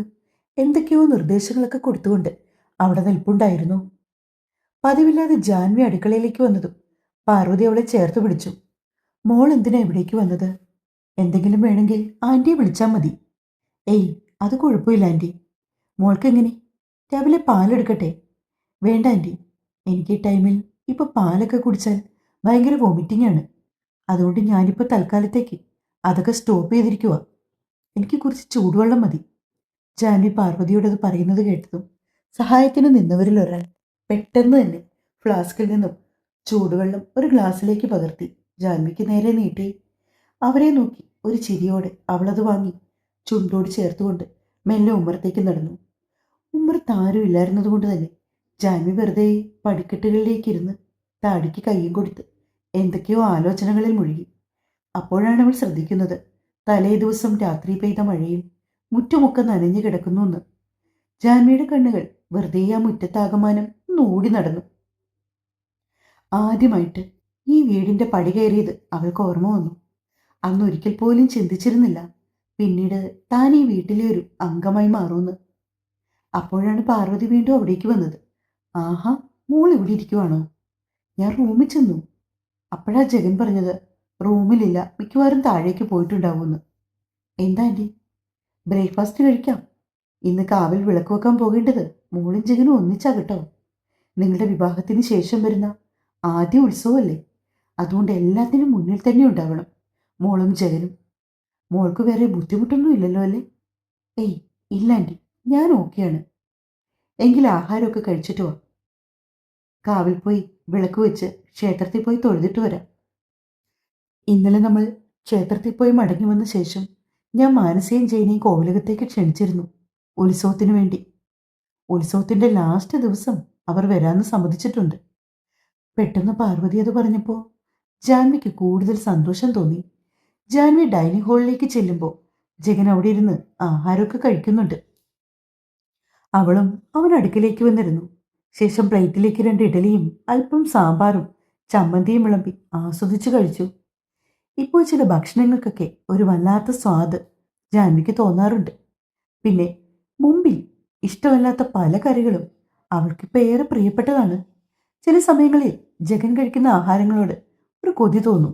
എന്തൊക്കെയോ നിർദ്ദേശങ്ങളൊക്കെ കൊടുത്തുകൊണ്ട് അവിടെ നിൽപ്പുണ്ടായിരുന്നു. പതിവില്ലാതെ ജാൻവി അടുക്കളയിലേക്ക് വന്നതും പാർവതി അവളെ ചേർത്ത് പിടിച്ചു. മോൾ എന്തിനാ ഇവിടേക്ക് വന്നത്? എന്തെങ്കിലും വേണമെങ്കിൽ ആൻറ്റിയെ വിളിച്ചാൽ മതി. ഏയ്, അത് കുഴപ്പമില്ല ആൻറ്റി. മോൾക്ക് എങ്ങനെ? രാവിലെ പാലെടുക്കട്ടെ? വേണ്ട ആൻറ്റി, എനിക്ക് ഈ ടൈമിൽ ഇപ്പോൾ പാലൊക്കെ കുടിച്ചാൽ ഭയങ്കര വോമിറ്റിംഗ് ആണ്. അതുകൊണ്ട് ഞാനിപ്പോൾ തൽക്കാലത്തേക്ക് അതൊക്കെ സ്റ്റോപ്പ് ചെയ്തിരിക്കുക. എനിക്ക് കുറച്ച് ചൂടുവെള്ളം മതി. ജാൻവി പാർവതിയോടത് പറയുന്നത് കേട്ടതും സഹായത്തിന് നിന്നവരിൽ ഒരാൾ പെട്ടെന്ന് തന്നെ ഫ്ലാസ്കിൽ നിന്നും ചൂടുവെള്ളം ഒരു ഗ്ലാസ്സിലേക്ക് പകർത്തി ജാൻവിക്ക് നേരെ നീട്ടി. അവരെ നോക്കി ഒരു ചിരിയോടെ അവളത് വാങ്ങി ചുണ്ടോട് ചേർത്തുകൊണ്ട് മെല്ലെ ഉമ്മറത്തേക്ക് നടന്നു. ഉമ്മറത്ത് ആരും ഇല്ലായിരുന്നതുകൊണ്ട് തന്നെ ജാൻവി വെറുതെ പടിക്കെട്ടുകളിലേക്ക് ഇരുന്ന് താടിക്ക് കയ്യും കൊടുത്ത് എന്തൊക്കെയോ ആലോചനകളിൽ മുഴുകി. അപ്പോഴാണ് അവൾ ശ്രദ്ധിക്കുന്നത് തലേ ദിവസം രാത്രി പെയ്ത മഴയിൽ മുറ്റുമൊക്കെ നനഞ്ഞു കിടക്കുന്നുവെന്ന്. ജാൻവിയുടെ കണ്ണുകൾ വെറുതെ ആ മുറ്റത്താകമാനം ഓടി നടന്നു. ആദ്യമായിട്ട് ഈ വീടിന്റെ പടി കയറിയത് അവൾക്ക് ഓർമ്മ വന്നു. അന്നൊരിക്കൽ പോലും ചിന്തിച്ചിരുന്നില്ല പിന്നീട് താൻ ഈ വീട്ടിലെ ഒരു അംഗമായി മാറുമെന്ന്. അപ്പോഴാണ് പാർവതി വീണ്ടും അവിടേക്ക് വന്നത്. ആഹാ, മോൾ ഇവിടെ ഇരിക്കുവാണോ? ഞാൻ റൂമിൽ ചെന്നു. അപ്പോഴാ ജഗൻ പറഞ്ഞത് റൂമിലില്ല, മിക്കവാറും താഴേക്ക് പോയിട്ടുണ്ടാവുമെന്ന്. എന്താ ആൻറ്റി? ബ്രേക്ക്ഫാസ്റ്റ് കഴിക്കാം. ഇന്ന് കാവിൽ വിളക്ക് വെക്കാൻ പോകേണ്ടത് മോളും ജഗനും ഒന്നിച്ചാകട്ടോ. നിങ്ങളുടെ വിവാഹത്തിന് ശേഷം വരുന്ന ആദ്യ ഉത്സവമല്ലേ, അതുകൊണ്ട് എല്ലാത്തിനും മുന്നിൽ തന്നെ ഉണ്ടാവണം മോളും ജഗനും. മോൾക്ക് വേറെ ബുദ്ധിമുട്ടൊന്നും ഇല്ലല്ലോ അല്ലേ? ഏയ് ഇല്ല ആൻറ്റി, ഞാൻ ഓക്കെയാണ്. എങ്കിൽ ആഹാരമൊക്കെ കഴിച്ചിട്ട് വാ. കാവിൽ പോയി വിളക്ക് വെച്ച് ക്ഷേത്രത്തിൽ പോയി തൊഴുതിട്ട് വരാം. ഇന്നലെ നമ്മൾ ക്ഷേത്രത്തിൽ പോയി മടങ്ങി വന്ന ശേഷം ഞാൻ മാനസയും ജയനെയും കോവിലകത്തേക്ക് ക്ഷണിച്ചിരുന്നു ഉത്സവത്തിനു വേണ്ടി. ഉത്സവത്തിന്റെ ലാസ്റ്റ് ദിവസം അവർ വരാമെന്ന് സമ്മതിച്ചിട്ടുണ്ട്. പെട്ടെന്ന് പാർവതി അത് പറഞ്ഞപ്പോൾ ജാൻവിക്ക് കൂടുതൽ സന്തോഷം തോന്നി. ജാൻവി ഡൈനിങ് ഹാളിലേക്ക് ചെല്ലുമ്പോൾ ജഗൻ അവിടെ ഇരുന്ന് ആഹാരമൊക്കെ കഴിക്കുന്നുണ്ട്. അവളും അവൻ അടുക്കിലേക്ക് വന്നിരുന്നു. ശേഷം പ്ലേറ്റിലേക്ക് 2 ഇഡലിയും അല്പം സാമ്പാറും ചമ്മന്തിയും വിളമ്പി ആസ്വദിച്ചു കഴിച്ചു. ഇപ്പോൾ ചില ഭക്ഷണങ്ങൾക്കൊക്കെ ഒരു വല്ലാത്ത സ്വാദ് ജാൻവിക്ക് തോന്നാറുണ്ട്. പിന്നെ മുമ്പിൽ ഇഷ്ടമല്ലാത്ത പല കറികളും അവൾക്കിപ്പോൾ ഏറെ പ്രിയപ്പെട്ടതാണ്. ചില സമയങ്ങളിൽ ജഗൻ കഴിക്കുന്ന ആഹാരങ്ങളോട് ഒരു കൊതി തോന്നും.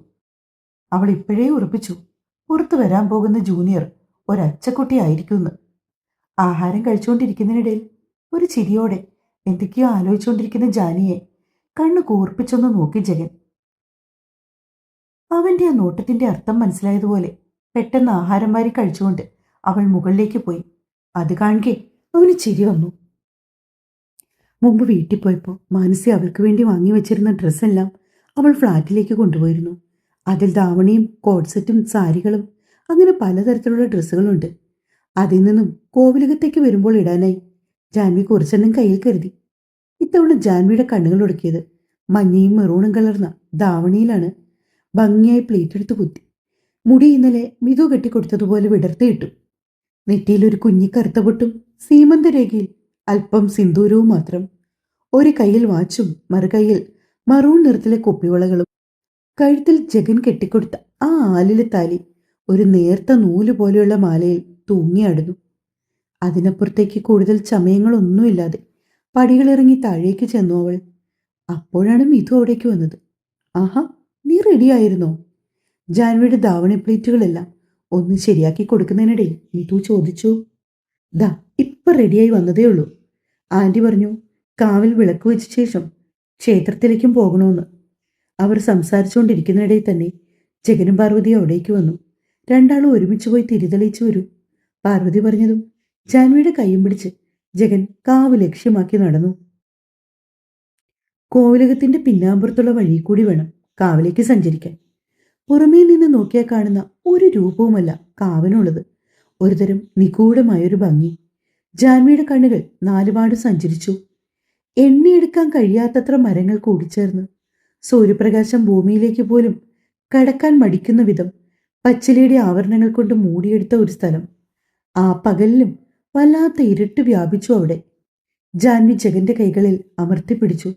അവൾ ഇപ്പോഴേ ഉറപ്പിച്ചു പുറത്തു വരാൻ പോകുന്ന ജൂനിയർ ഒരച്ചക്കുട്ടിയായിരിക്കുമെന്ന്. ആഹാരം കഴിച്ചുകൊണ്ടിരിക്കുന്നതിനിടയിൽ ഒരു ചിരിയോടെ എന്തൊക്കെയോ ആലോചിച്ചുകൊണ്ടിരിക്കുന്ന ജാനിയെ കണ്ണു കൂർപ്പിച്ചൊന്ന് നോക്കി ജഗൻ. അവന്റെ ആ നോട്ടത്തിന്റെ അർത്ഥം മനസ്സിലായതുപോലെ പെട്ടെന്ന് ആഹാരം വാരി കഴിച്ചുകൊണ്ട് അവൾ മുകളിലേക്ക് പോയി. അത് കാണുകെ അവന് ചിരി വന്നു. മുമ്പ് വീട്ടിൽ പോയപ്പോൾ മാനസി അവൾക്ക് വേണ്ടി വാങ്ങി വെച്ചിരുന്ന ഡ്രസ്സെല്ലാം അവൾ ഫ്ലാറ്റിലേക്ക് കൊണ്ടുപോയിരുന്നു. അതിൽ ധാവണിയും കോട്ട് സെറ്റും സാരികളും അങ്ങനെ പലതരത്തിലുള്ള ഡ്രസ്സുകളുണ്ട്. അതിൽ നിന്നും കോവിലകത്തേക്ക് വരുമ്പോൾ ഇടാനായി ജാൻവി കുറച്ചെണ്ണം കയ്യിൽ കരുതി. ഇത്തവണ ജാൻവിയുടെ കണ്ണുകൾ ഉടക്കിയത് മഞ്ഞയും മെറൂണും കലർന്ന ധാവണിയിലാണ്. ഭംഗിയായി പ്ലേറ്റ് എടുത്ത് കുത്തി മുടി ഇന്നലെ മിതു കെട്ടിക്കൊടുത്തതുപോലെ വിടർത്തിയിട്ടു. നെറ്റിയിൽ ഒരു കുഞ്ഞി കറുത്ത പൊട്ടും സീമന്തരേഖയിൽ അല്പം സിന്ദൂരവും മാത്രം. ഒരു കയ്യിൽ വാച്ചും മറുകൈയിൽ മറൂൺ നിറത്തിലെ കുപ്പിവളകളും. കഴുത്തിൽ ജഗൻ കെട്ടിക്കൊടുത്ത ആ ആലിലെ താലി ഒരു നേർത്ത നൂല് പോലെയുള്ള മാലയിൽ തൂങ്ങിയാടുന്നു. അതിനപ്പുറത്തേക്ക് കൂടുതൽ ചമയങ്ങളൊന്നുമില്ലാതെ പടികളിറങ്ങി താഴേക്ക് ചെന്നു അവൾ. അപ്പോഴാണ് മിഥു അവിടേക്ക് വന്നത്. ആഹാ, നീ റെഡിയായിരുന്നോ? ജാൻവിയുടെ ധാവണി പ്ലേറ്റുകളെല്ലാം ഒന്ന് ശരിയാക്കി കൊടുക്കുന്നതിനിടയിൽ മിഥു ചോദിച്ചു. ദാ ഇപ്പം റെഡിയായി വന്നതേ ഉള്ളൂ. ആൻറ്റി പറഞ്ഞു കാവിൽ വിളക്ക് വെച്ച ശേഷം ക്ഷേത്രത്തിലേക്കും പോകണമെന്ന്. അവർ സംസാരിച്ചുകൊണ്ടിരിക്കുന്നിടയിൽ തന്നെ ജഗനും പാർവതിയും അവിടേക്ക് വന്നു. രണ്ടാളും ഒരുമിച്ച് പോയി തിരിതെളിച്ചു വരൂ. പാർവതി പറഞ്ഞതും ജാൻവിയുടെ കൈയും പിടിച്ച് ജഗൻ കാവ് ലക്ഷ്യമാക്കി നടന്നു. കോവിലകത്തിന്റെ പിന്നാമ്പുറത്തുള്ള വഴി കൂടി വേണം കാവിലേക്ക് സഞ്ചരിക്കാൻ. പുറമേ നിന്ന് നോക്കിയാൽ കാണുന്ന ഒരു രൂപവുമല്ല കാവിനുള്ളത്. ഒരുതരം നിഗൂഢമായൊരു ഭംഗി. ജാൻവിയുടെ കണ്ണുകൾ നാലുപാട് സഞ്ചരിച്ചു. എണ്ണിയെടുക്കാൻ കഴിയാത്തത്ര മരങ്ങൾ കൂടിച്ചേർന്ന് സൂര്യപ്രകാശം ഭൂമിയിലേക്ക് പോലും കടക്കാൻ മടിക്കുന്ന വിധം പച്ചിലയുടെ ആവരണങ്ങൾ കൊണ്ട് മൂടിയെടുത്ത ഒരു സ്ഥലം. ആ പകലിലും വല്ലാത്ത ഇരുട്ട് വ്യാപിച്ചു അവിടെ. ജാൻവി ജഗന്റെ കൈകളിൽ അമർത്തിപ്പിടിച്ചു.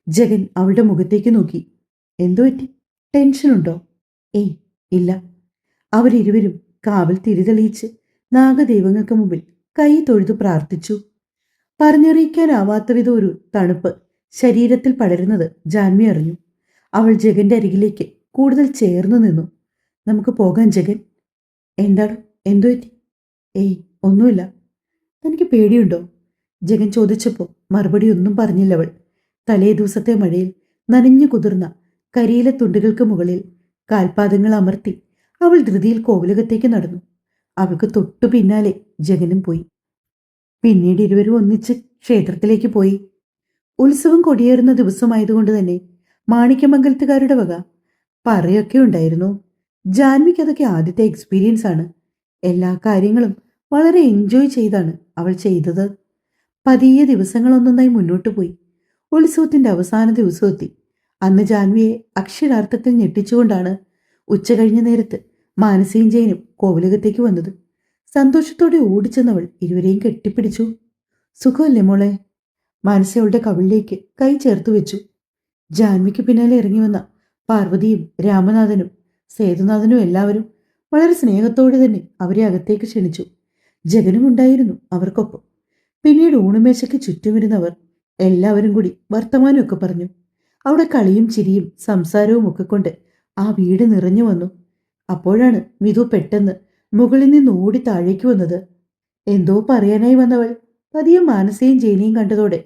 ജഗൻ അവളുടെ മുഖത്തേക്ക് നോക്കി. എന്തു പറ്റി? ടെൻഷനുണ്ടോ? ഏയ് ഇല്ല. അവരിരുവരും കാവൽ തിരിതെളിയിച്ച് നാഗദൈവങ്ങൾക്ക് മുമ്പിൽ കൈ തൊഴുതു പ്രാർത്ഥിച്ചു. പറഞ്ഞറിയിക്കാനാവാത്ത വിധം ഒരു തണുപ്പ് ശരീരത്തിൽ പടരുന്നത് ജാൻവി അറിഞ്ഞു. അവൾ ജഗന്റെ അരികിലേക്ക് കൂടുതൽ ചേർന്നു നിന്നു. നമുക്ക് പോകാൻ ജഗൻ. എന്താണ്? എന്തു പറ്റി? ഏയ് ഒന്നുമില്ല. തനിക്ക് പേടിയുണ്ടോ? ജഗൻ ചോദിച്ചപ്പോൾ മറുപടി ഒന്നും പറഞ്ഞില്ലവൾ. തലേ ദിവസത്തെ മഴയിൽ നനഞ്ഞു കുതിർന്ന കരിയില തുണ്ടുകൾക്ക് മുകളിൽ കാൽപാദങ്ങൾ അമർത്തി അവൾ ധൃതിയിൽ കോവിലകത്തേക്ക് നടന്നു. അവൾക്ക് തൊട്ടു പിന്നാലെ ജഗനും പോയി. പിന്നീട് ഇരുവരും ഒന്നിച്ച് ക്ഷേത്രത്തിലേക്ക് പോയി. ഉത്സവം കൊടിയേറുന്ന ദിവസമായതുകൊണ്ട് തന്നെ മാണിക്യമംഗലത്തുകാരുടെ വക പറയൊക്കെ ഉണ്ടായിരുന്നു. ജാൻവിക്ക് അതൊക്കെ ആദ്യത്തെ എക്സ്പീരിയൻസ് ആണ്. എല്ലാ കാര്യങ്ങളും വളരെ എൻജോയ് ചെയ്താണ് അവൾ ചെയ്തത്. പതിയെ ദിവസങ്ങളൊന്നൊന്നായി മുന്നോട്ടു പോയി. ഉത്സവത്തിന്റെ അവസാന ദിവസമെത്തി. അന്ന് ജാൻവിയെ അക്ഷരാർത്ഥത്തിൽ ഞെട്ടിച്ചുകൊണ്ടാണ് ഉച്ച കഴിഞ്ഞ നേരത്ത് മാനസിയും ജയനും കോവിലകത്തേക്ക് വന്നത്. സന്തോഷത്തോടെ ഓടിച്ചെന്നവൾ ഇരുവരെയും കെട്ടിപ്പിടിച്ചു. സുഖമല്ലേ മോളെ? മാനസി അവളുടെ കവിളിലേക്ക് കൈ ചേർത്ത് വെച്ചു. ജാൻവിക്ക് പിന്നാലെ ഇറങ്ങി വന്ന പാർവതിയും രാമനാഥനും സേതുനാഥനും എല്ലാവരും വളരെ സ്നേഹത്തോടെ തന്നെ അവരെ അകത്തേക്ക് ക്ഷണിച്ചു. ജഗനും ഉണ്ടായിരുന്നു അവർക്കൊപ്പം. പിന്നീട് ഊണുമേശയ്ക്ക് ചുറ്റുമിരുന്നവർ എല്ലാവരും കൂടി വർത്തമാനമൊക്കെ പറഞ്ഞു. അവിടെ കളിയും ചിരിയും സംസാരവും ഒക്കെ കൊണ്ട് ആ വീട് നിറഞ്ഞു വന്നു. അപ്പോഴാണ് മിഥു പെട്ടെന്ന് മുകളിൽ നിന്ന് ഓടി താഴേക്ക് വന്നത്. എന്തോ പറയാനായി വന്നവൾ പതിയെ മാനസയും ജയനെയും കണ്ടതോടെ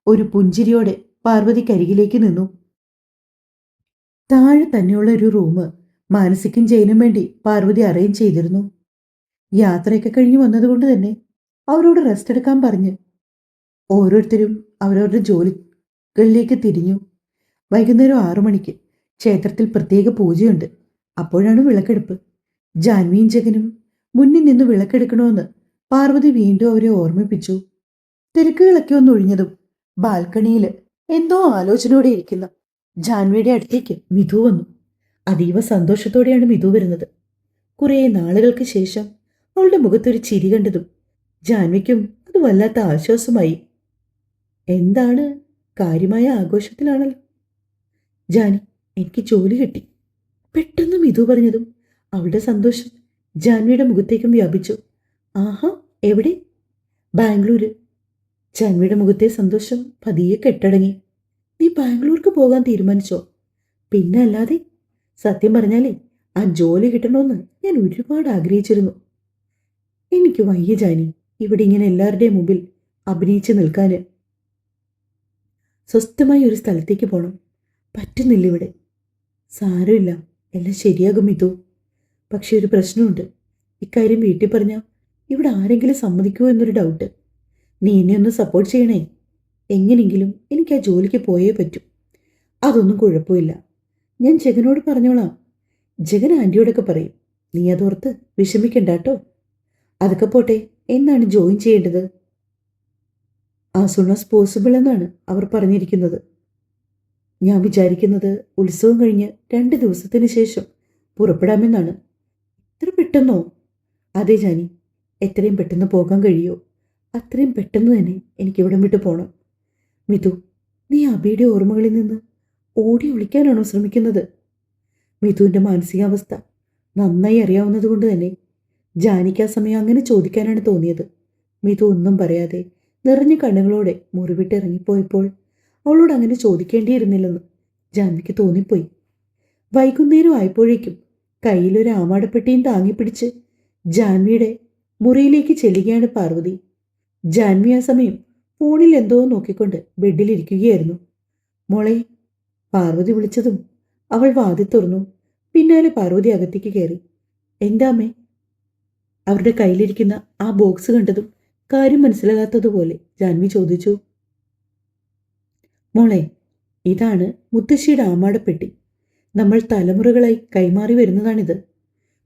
ഒരു പുഞ്ചിരിയോടെ പാർവതിക്കരികിലേക്ക് നിന്നു. താഴെ തന്നെയുള്ള ഒരു റൂം മാനസിക്കും ജയനും വേണ്ടി പാർവതി അറേഞ്ച് ചെയ്തിരുന്നു. യാത്രയൊക്കെ കഴിഞ്ഞു വന്നതുകൊണ്ട് തന്നെ അവരോട് റെസ്റ്റ് എടുക്കാൻ പറഞ്ഞ് ഓരോരുത്തരും അവരവരുടെ ജോലികളിലേക്ക് തിരിഞ്ഞു. വൈകുന്നേരം 6 മണിക്ക് ക്ഷേത്രത്തിൽ പ്രത്യേക പൂജയുണ്ട്. അപ്പോഴാണ് വിളക്കെടുപ്പ്. ജാൻവിയും ജഗനും മുന്നിൽ നിന്ന് വിളക്കെടുക്കണമെന്ന് പാർവതി വീണ്ടും അവരെ ഓർമ്മിപ്പിച്ചു. തിരക്കുകളൊക്കെ ഒന്ന് ഒഴിഞ്ഞതും ബാൽക്കണിയിൽ എന്തോ ആലോചനയോടെ ഇരിക്കുന്ന ജാൻവിയുടെ അടുത്തേക്ക് മിഥു വന്നു. അതീവ സന്തോഷത്തോടെയാണ് മിഥു വരുന്നത്. കുറേ നാളുകൾക്ക് ശേഷം അവളുടെ മുഖത്തൊരു ചിരി കണ്ടതും ജാൻവിക്കും അത് വല്ലാത്ത ആശ്വാസമായി. എന്താണ്? കാര്യമായ ആഘോഷത്തിലാണല്ലോ. ജാനി, എനിക്ക് ജോലി കിട്ടി. പെട്ടെന്ന് മിഥു പറഞ്ഞതും അവളുടെ സന്തോഷം ജാൻവിയുടെ മുഖത്തേക്കും വ്യാപിച്ചു. ആഹാ, എവിടെ? ബാംഗ്ലൂര്. ജാൻവിയുടെ മുഖത്തെ സന്തോഷം പതിയെ കെട്ടടങ്ങി. നീ ബാംഗ്ലൂർക്ക് പോകാൻ തീരുമാനിച്ചോ? പിന്നെ അല്ലാതെ. സത്യം പറഞ്ഞാലേ ആ ജോലി കിട്ടണമെന്ന് ഞാൻ ഒരുപാട് ആഗ്രഹിച്ചിരുന്നു. എനിക്ക് വയ്യ ജാനി, ഇവിടെ ഇങ്ങനെ എല്ലാവരുടെയും മുമ്പിൽ അഭിനയിച്ച് നിൽക്കാന്. സ്വസ്ഥമായ ഒരു സ്ഥലത്തേക്ക് പോകണം. പറ്റുന്നില്ല ഇവിടെ. സാരമില്ല, എല്ലാം ശരിയാകും മിഥു. പക്ഷെ ഒരു പ്രശ്നമുണ്ട്. ഇക്കാര്യം വീട്ടിൽ പറഞ്ഞാൽ ഇവിടെ ആരെങ്കിലും സമ്മതിക്കുമോ എന്നൊരു ഡൗട്ട്. നീ എന്നെ ഒന്ന് സപ്പോർട്ട് ചെയ്യണേ. എങ്ങനെയെങ്കിലും എനിക്ക് ആ ജോലിക്ക് പോയേ പറ്റൂ. അതൊന്നും കുഴപ്പമില്ല. ഞാൻ ജഗനോട് പറഞ്ഞോളാം. ജഗൻ ആൻറ്റിയോടൊക്കെ പറയും. നീ അതോർത്ത് വിഷമിക്കണ്ട കേട്ടോ. അതൊക്കെ പോട്ടെ, എന്നാണ് ജോയിൻ ചെയ്യേണ്ടത്? ആസ് സൂൺ ആസ് പോസിബിൾ എന്നാണ് അവർ പറഞ്ഞിരിക്കുന്നത്. ഞാൻ വിചാരിക്കുന്നത് ഉത്സവം കഴിഞ്ഞ് 2 ദിവസത്തിന് ശേഷം പുറപ്പെടാമെന്നാണ്. ഇത്ര പെട്ടെന്നോ? അതെ ജാനി, എത്രയും പെട്ടെന്ന് പോകാൻ കഴിയുമോ അത്രയും പെട്ടെന്ന് തന്നെ എനിക്കിവിടം വിട്ട് പോകണം. മിഥു, നീ അബിയുടെ ഓർമ്മകളിൽ നിന്ന് ഓടി ഒളിക്കാനാണോ ശ്രമിക്കുന്നത്? മിഥുവിൻ്റെ മാനസികാവസ്ഥ നന്നായി അറിയാവുന്നത് കൊണ്ട് തന്നെ ജാനിക്ക് ആ സമയം അങ്ങനെ ചോദിക്കാനാണ് തോന്നിയത്. മിതു ഒന്നും പറയാതെ നിറഞ്ഞ കണ്ണുകളോടെ മുറിവിട്ട് ഇറങ്ങിപ്പോയപ്പോൾ അവളോട് അങ്ങനെ ചോദിക്കേണ്ടിയിരുന്നില്ലെന്ന് ജാൻവിക്ക് തോന്നിപ്പോയി. വൈകുന്നേരം ആയപ്പോഴേക്കും കയ്യിലൊരു ആമാടപ്പെട്ടിയും താങ്ങിപ്പിടിച്ച് ജാൻവിയുടെ മുറിയിലേക്ക് ചെല്ലുകയാണ് പാർവതി. ജാൻവി ആ സമയം ഫോണിൽ എന്തോ നോക്കിക്കൊണ്ട് ബെഡിലിരിക്കുകയായിരുന്നു. മോളെ, പാർവതി വിളിച്ചതും അവൾ വാതിൽ തുറന്നു. പിന്നാലെ പാർവതി അകത്തേക്ക് കയറി. എന്താമ്മേ? അവരുടെ കയ്യിലിരിക്കുന്ന ആ ബോക്സ് കണ്ടതും കാര്യം മനസ്സിലാകാത്തതുപോലെ ജാൻവി ചോദിച്ചു. മോളെ, ഇതാണ് മുത്തശ്ശിയുടെ ആമാടപ്പെട്ടി. നമ്മൾ തലമുറകളായി കൈമാറി വരുന്നതാണിത്.